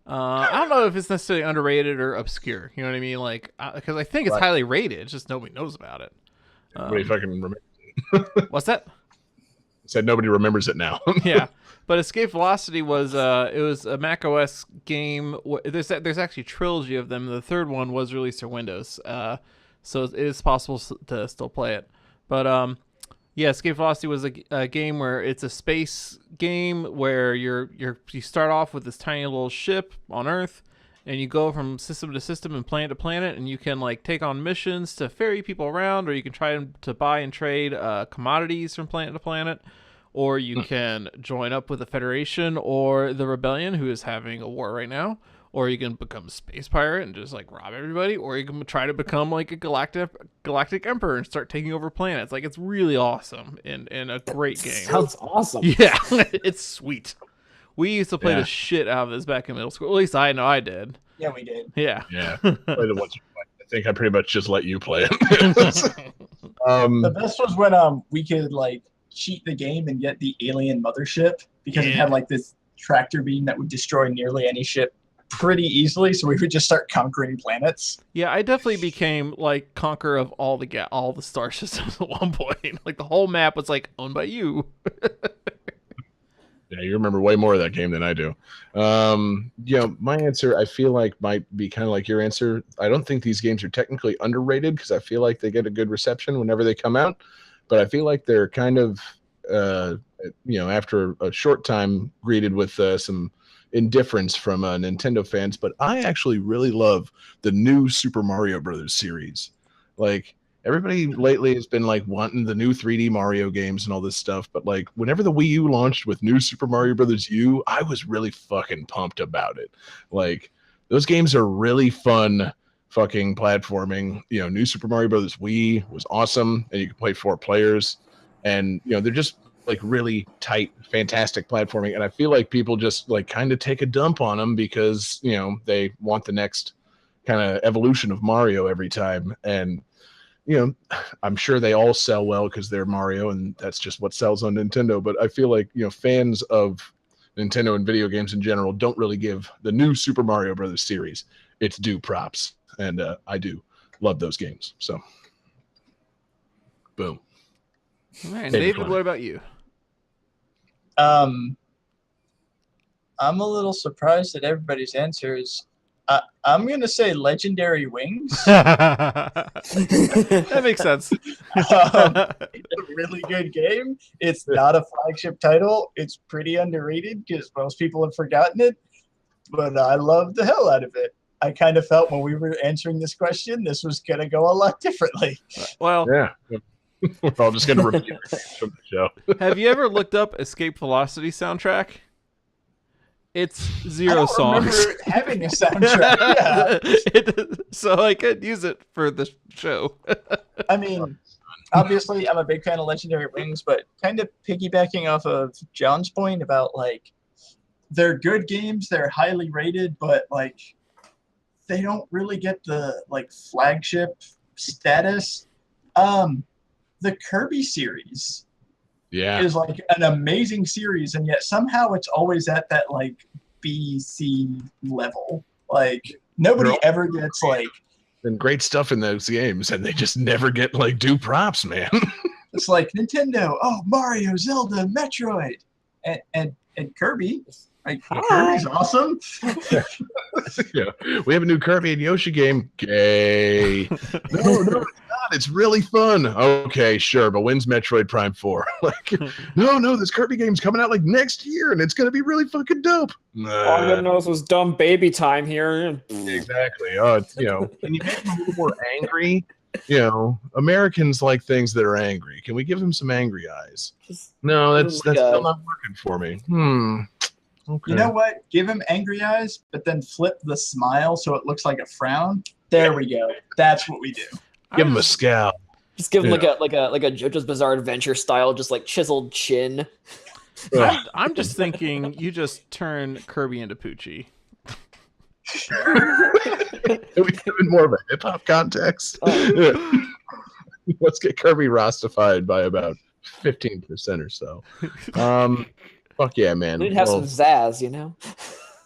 I don't know if it's necessarily underrated or obscure. You know what I mean? Like, because I think it's Right. highly rated. It's just nobody knows about it. Nobody fucking remember. What's that? Said nobody remembers it now. Yeah, but Escape Velocity was it was a Mac OS game. There's actually a trilogy of them. The third one was released for Windows, so it is possible to still play it. But yeah, Escape Velocity was a game where it's a space game where you start off with this tiny little ship on Earth, and you go from system to system and planet to planet, and you can like take on missions to ferry people around, or you can try to buy and trade commodities from planet to planet, or you can join up with the Federation or the Rebellion, who is having a war right now, or you can become a space pirate and just like rob everybody, or you can try to become like a galactic emperor and start taking over planets. Like, it's really awesome and a great game. Sounds awesome. Yeah, it's sweet. We used to play Yeah. the shit out of this back in middle school. At least I know I did. Yeah, we did. Yeah. Yeah. Play the ones you like. I think I pretty much just let you play it. The best was when we could like cheat the game and get the alien mothership because it Yeah. had like this tractor beam that would destroy nearly any ship pretty easily. So we would just start conquering planets. Yeah, I definitely became like conqueror of all the star systems at one point. Like, the whole map was like owned by you. Yeah, you remember way more of that game than I do. My answer I feel like might be kind of like your answer. I don't think these games are technically underrated because I feel like they get a good reception whenever they come out, but I feel like they're kind of, after a short time greeted with some indifference from Nintendo fans. But I actually really love the new Super Mario Brothers series. Like, everybody lately has been like wanting the new 3D Mario games and all this stuff, but like whenever the Wii U launched with New Super Mario Brothers U, I was really fucking pumped about it. Like, those games are really fun fucking platforming. New Super Mario Brothers Wii was awesome, and you could play 4 players, and they're just like really tight, fantastic platforming. And I feel like people just like kind of take a dump on them because they want the next kind of evolution of Mario every time. And I'm sure they all sell well because they're Mario, and that's just what sells on Nintendo. But I feel like, fans of Nintendo and video games in general don't really give the new Super Mario Brothers series its due props. And I do love those games. So, boom. All right, and David David, Connor. what about you? I'm a little surprised at everybody's answers. I'm gonna say Legendary Wings. That makes sense. It's a really good game. It's not a flagship title. It's pretty underrated because most people have forgotten it. But I love the hell out of it. I kind of felt when we were answering this question, this was gonna go a lot differently. Well, Yeah. We're all just going to repeat it from the show. have you ever looked up Escape Velocity soundtrack? It's I 0 don't songs. remember having a soundtrack. Yeah. So I could use it for the show. I mean, obviously, I'm a big fan of Legendary Wings, but kind of piggybacking off of John's point about like they're good games, they're highly rated, but like they don't really get the like flagship status. The Kirby series Yeah. is like an amazing series, and yet somehow it's always at that like BC level. Like nobody ever gets like And great stuff in those games, and they just never get like due props, man. it's like Nintendo, oh Mario, Zelda, Metroid, and Kirby. Like Kirby's awesome. Yeah, we have a new Kirby and Yoshi game. Gay. No, it's not. It's really fun. Okay, sure, but when's Metroid Prime 4? Like, no, this Kirby game's coming out like next year, and it's gonna be really fucking dope. All I didn't know this was dumb baby time here. Exactly. Oh, it's, can you make them a little more angry? Americans like things that are angry. Can we give them some angry eyes? No, that's still not working for me. Okay. You know what? Give him angry eyes, but then flip the smile so it looks like a frown. There we go. That's what we do. Give him a scowl. Just give him like a JoJo's Bizarre Adventure style, just like chiseled chin. I'm just thinking you just turn Kirby into Poochie. We give it more of a hip hop context. Let's get Kirby Rostified by about 15% or so. Fuck yeah, man. We'd have some zazz,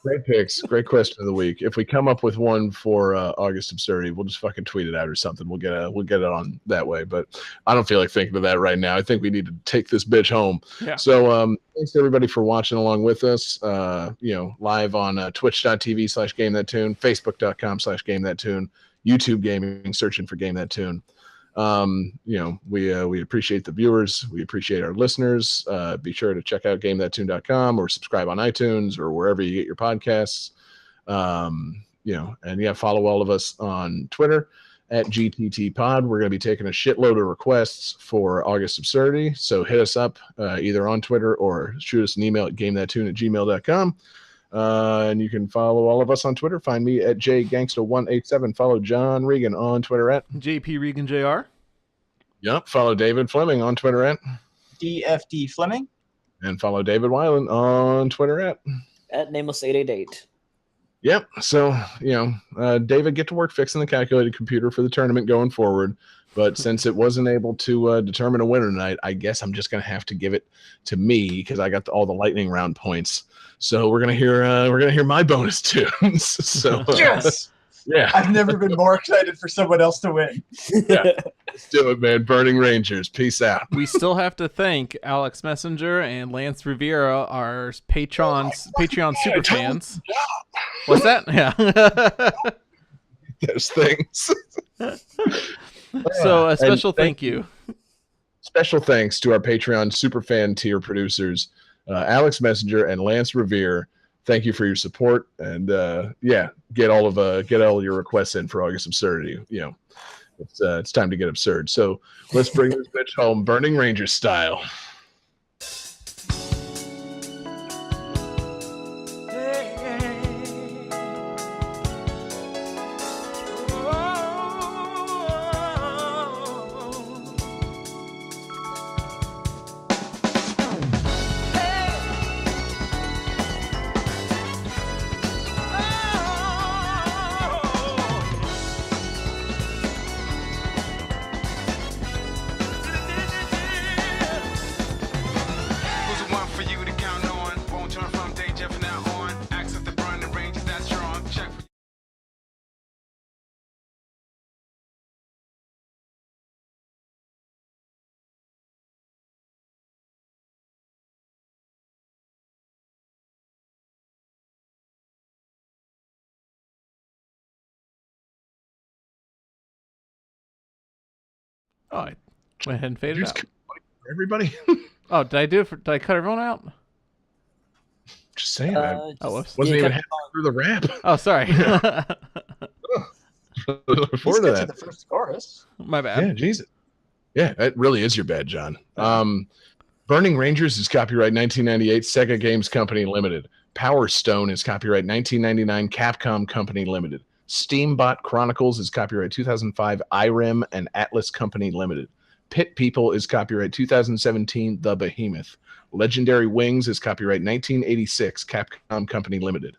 Great picks. Great question of the week. If we come up with one for August Absurdity, we'll just fucking tweet it out or something. We'll get it on that way. But I don't feel like thinking of that right now. I think we need to take this bitch home. Yeah. So thanks to everybody for watching along with us. Live on twitch.tv/GameThatTune, Facebook.com/GameThatTune, YouTube Gaming, searching for Game That Tune. We appreciate the viewers. We appreciate our listeners. Be sure to check out GameThatTune.com or subscribe on iTunes or wherever you get your podcasts. Follow all of us on Twitter at GTT Pod. We're going to be taking a shitload of requests for August Absurdity. So hit us up either on Twitter or shoot us an email at GameThatTune@gmail.com. And you can follow all of us on Twitter. Find me at JGangsta187. Follow John Regan on Twitter at JP Regan Jr. Yep. Follow David Fleming on Twitter at DFD Fleming. And follow David Weiland on Twitter at Nameless888. Yep. So, David, get to work fixing the calculated computer for the tournament going forward. But since it wasn't able to determine a winner tonight, I guess I'm just going to have to give it to me because I got all the lightning round points. So we're gonna hear my bonus tunes. So yes, yeah. I've never been more excited for someone else to win. Yeah, let's do it, man. Burning Rangers, peace out. We still have to thank Alex Messenger and Lance Rivera, our Patreon super fans. What's that? Yeah. Those things. So a special thank you. Special thanks to our Patreon super fan tier producers. Alex Messenger and Lance Revere, thank you for your support, and get all your requests in for August Absurdity. It's time to get absurd. So let's bring this bitch home, Burning Rangers style. Oh, I went ahead and faded out. Everybody. Oh, did I do it? Did I cut everyone out? Just saying. Oh, whoops. Wasn't even halfway through the rap. Oh, sorry. Looking forward to that. The first chorus. My bad. Yeah, Jesus. Yeah, that really is your bad, John. Burning Rangers is copyright 1998, Sega Games Company Limited. Power Stone is copyright 1999, Capcom Company Limited. Steambot Chronicles is copyright 2005, IREM and Atlas Company Limited. Pit People is copyright 2017, The Behemoth. Legendary Wings is copyright 1986, Capcom Company Limited.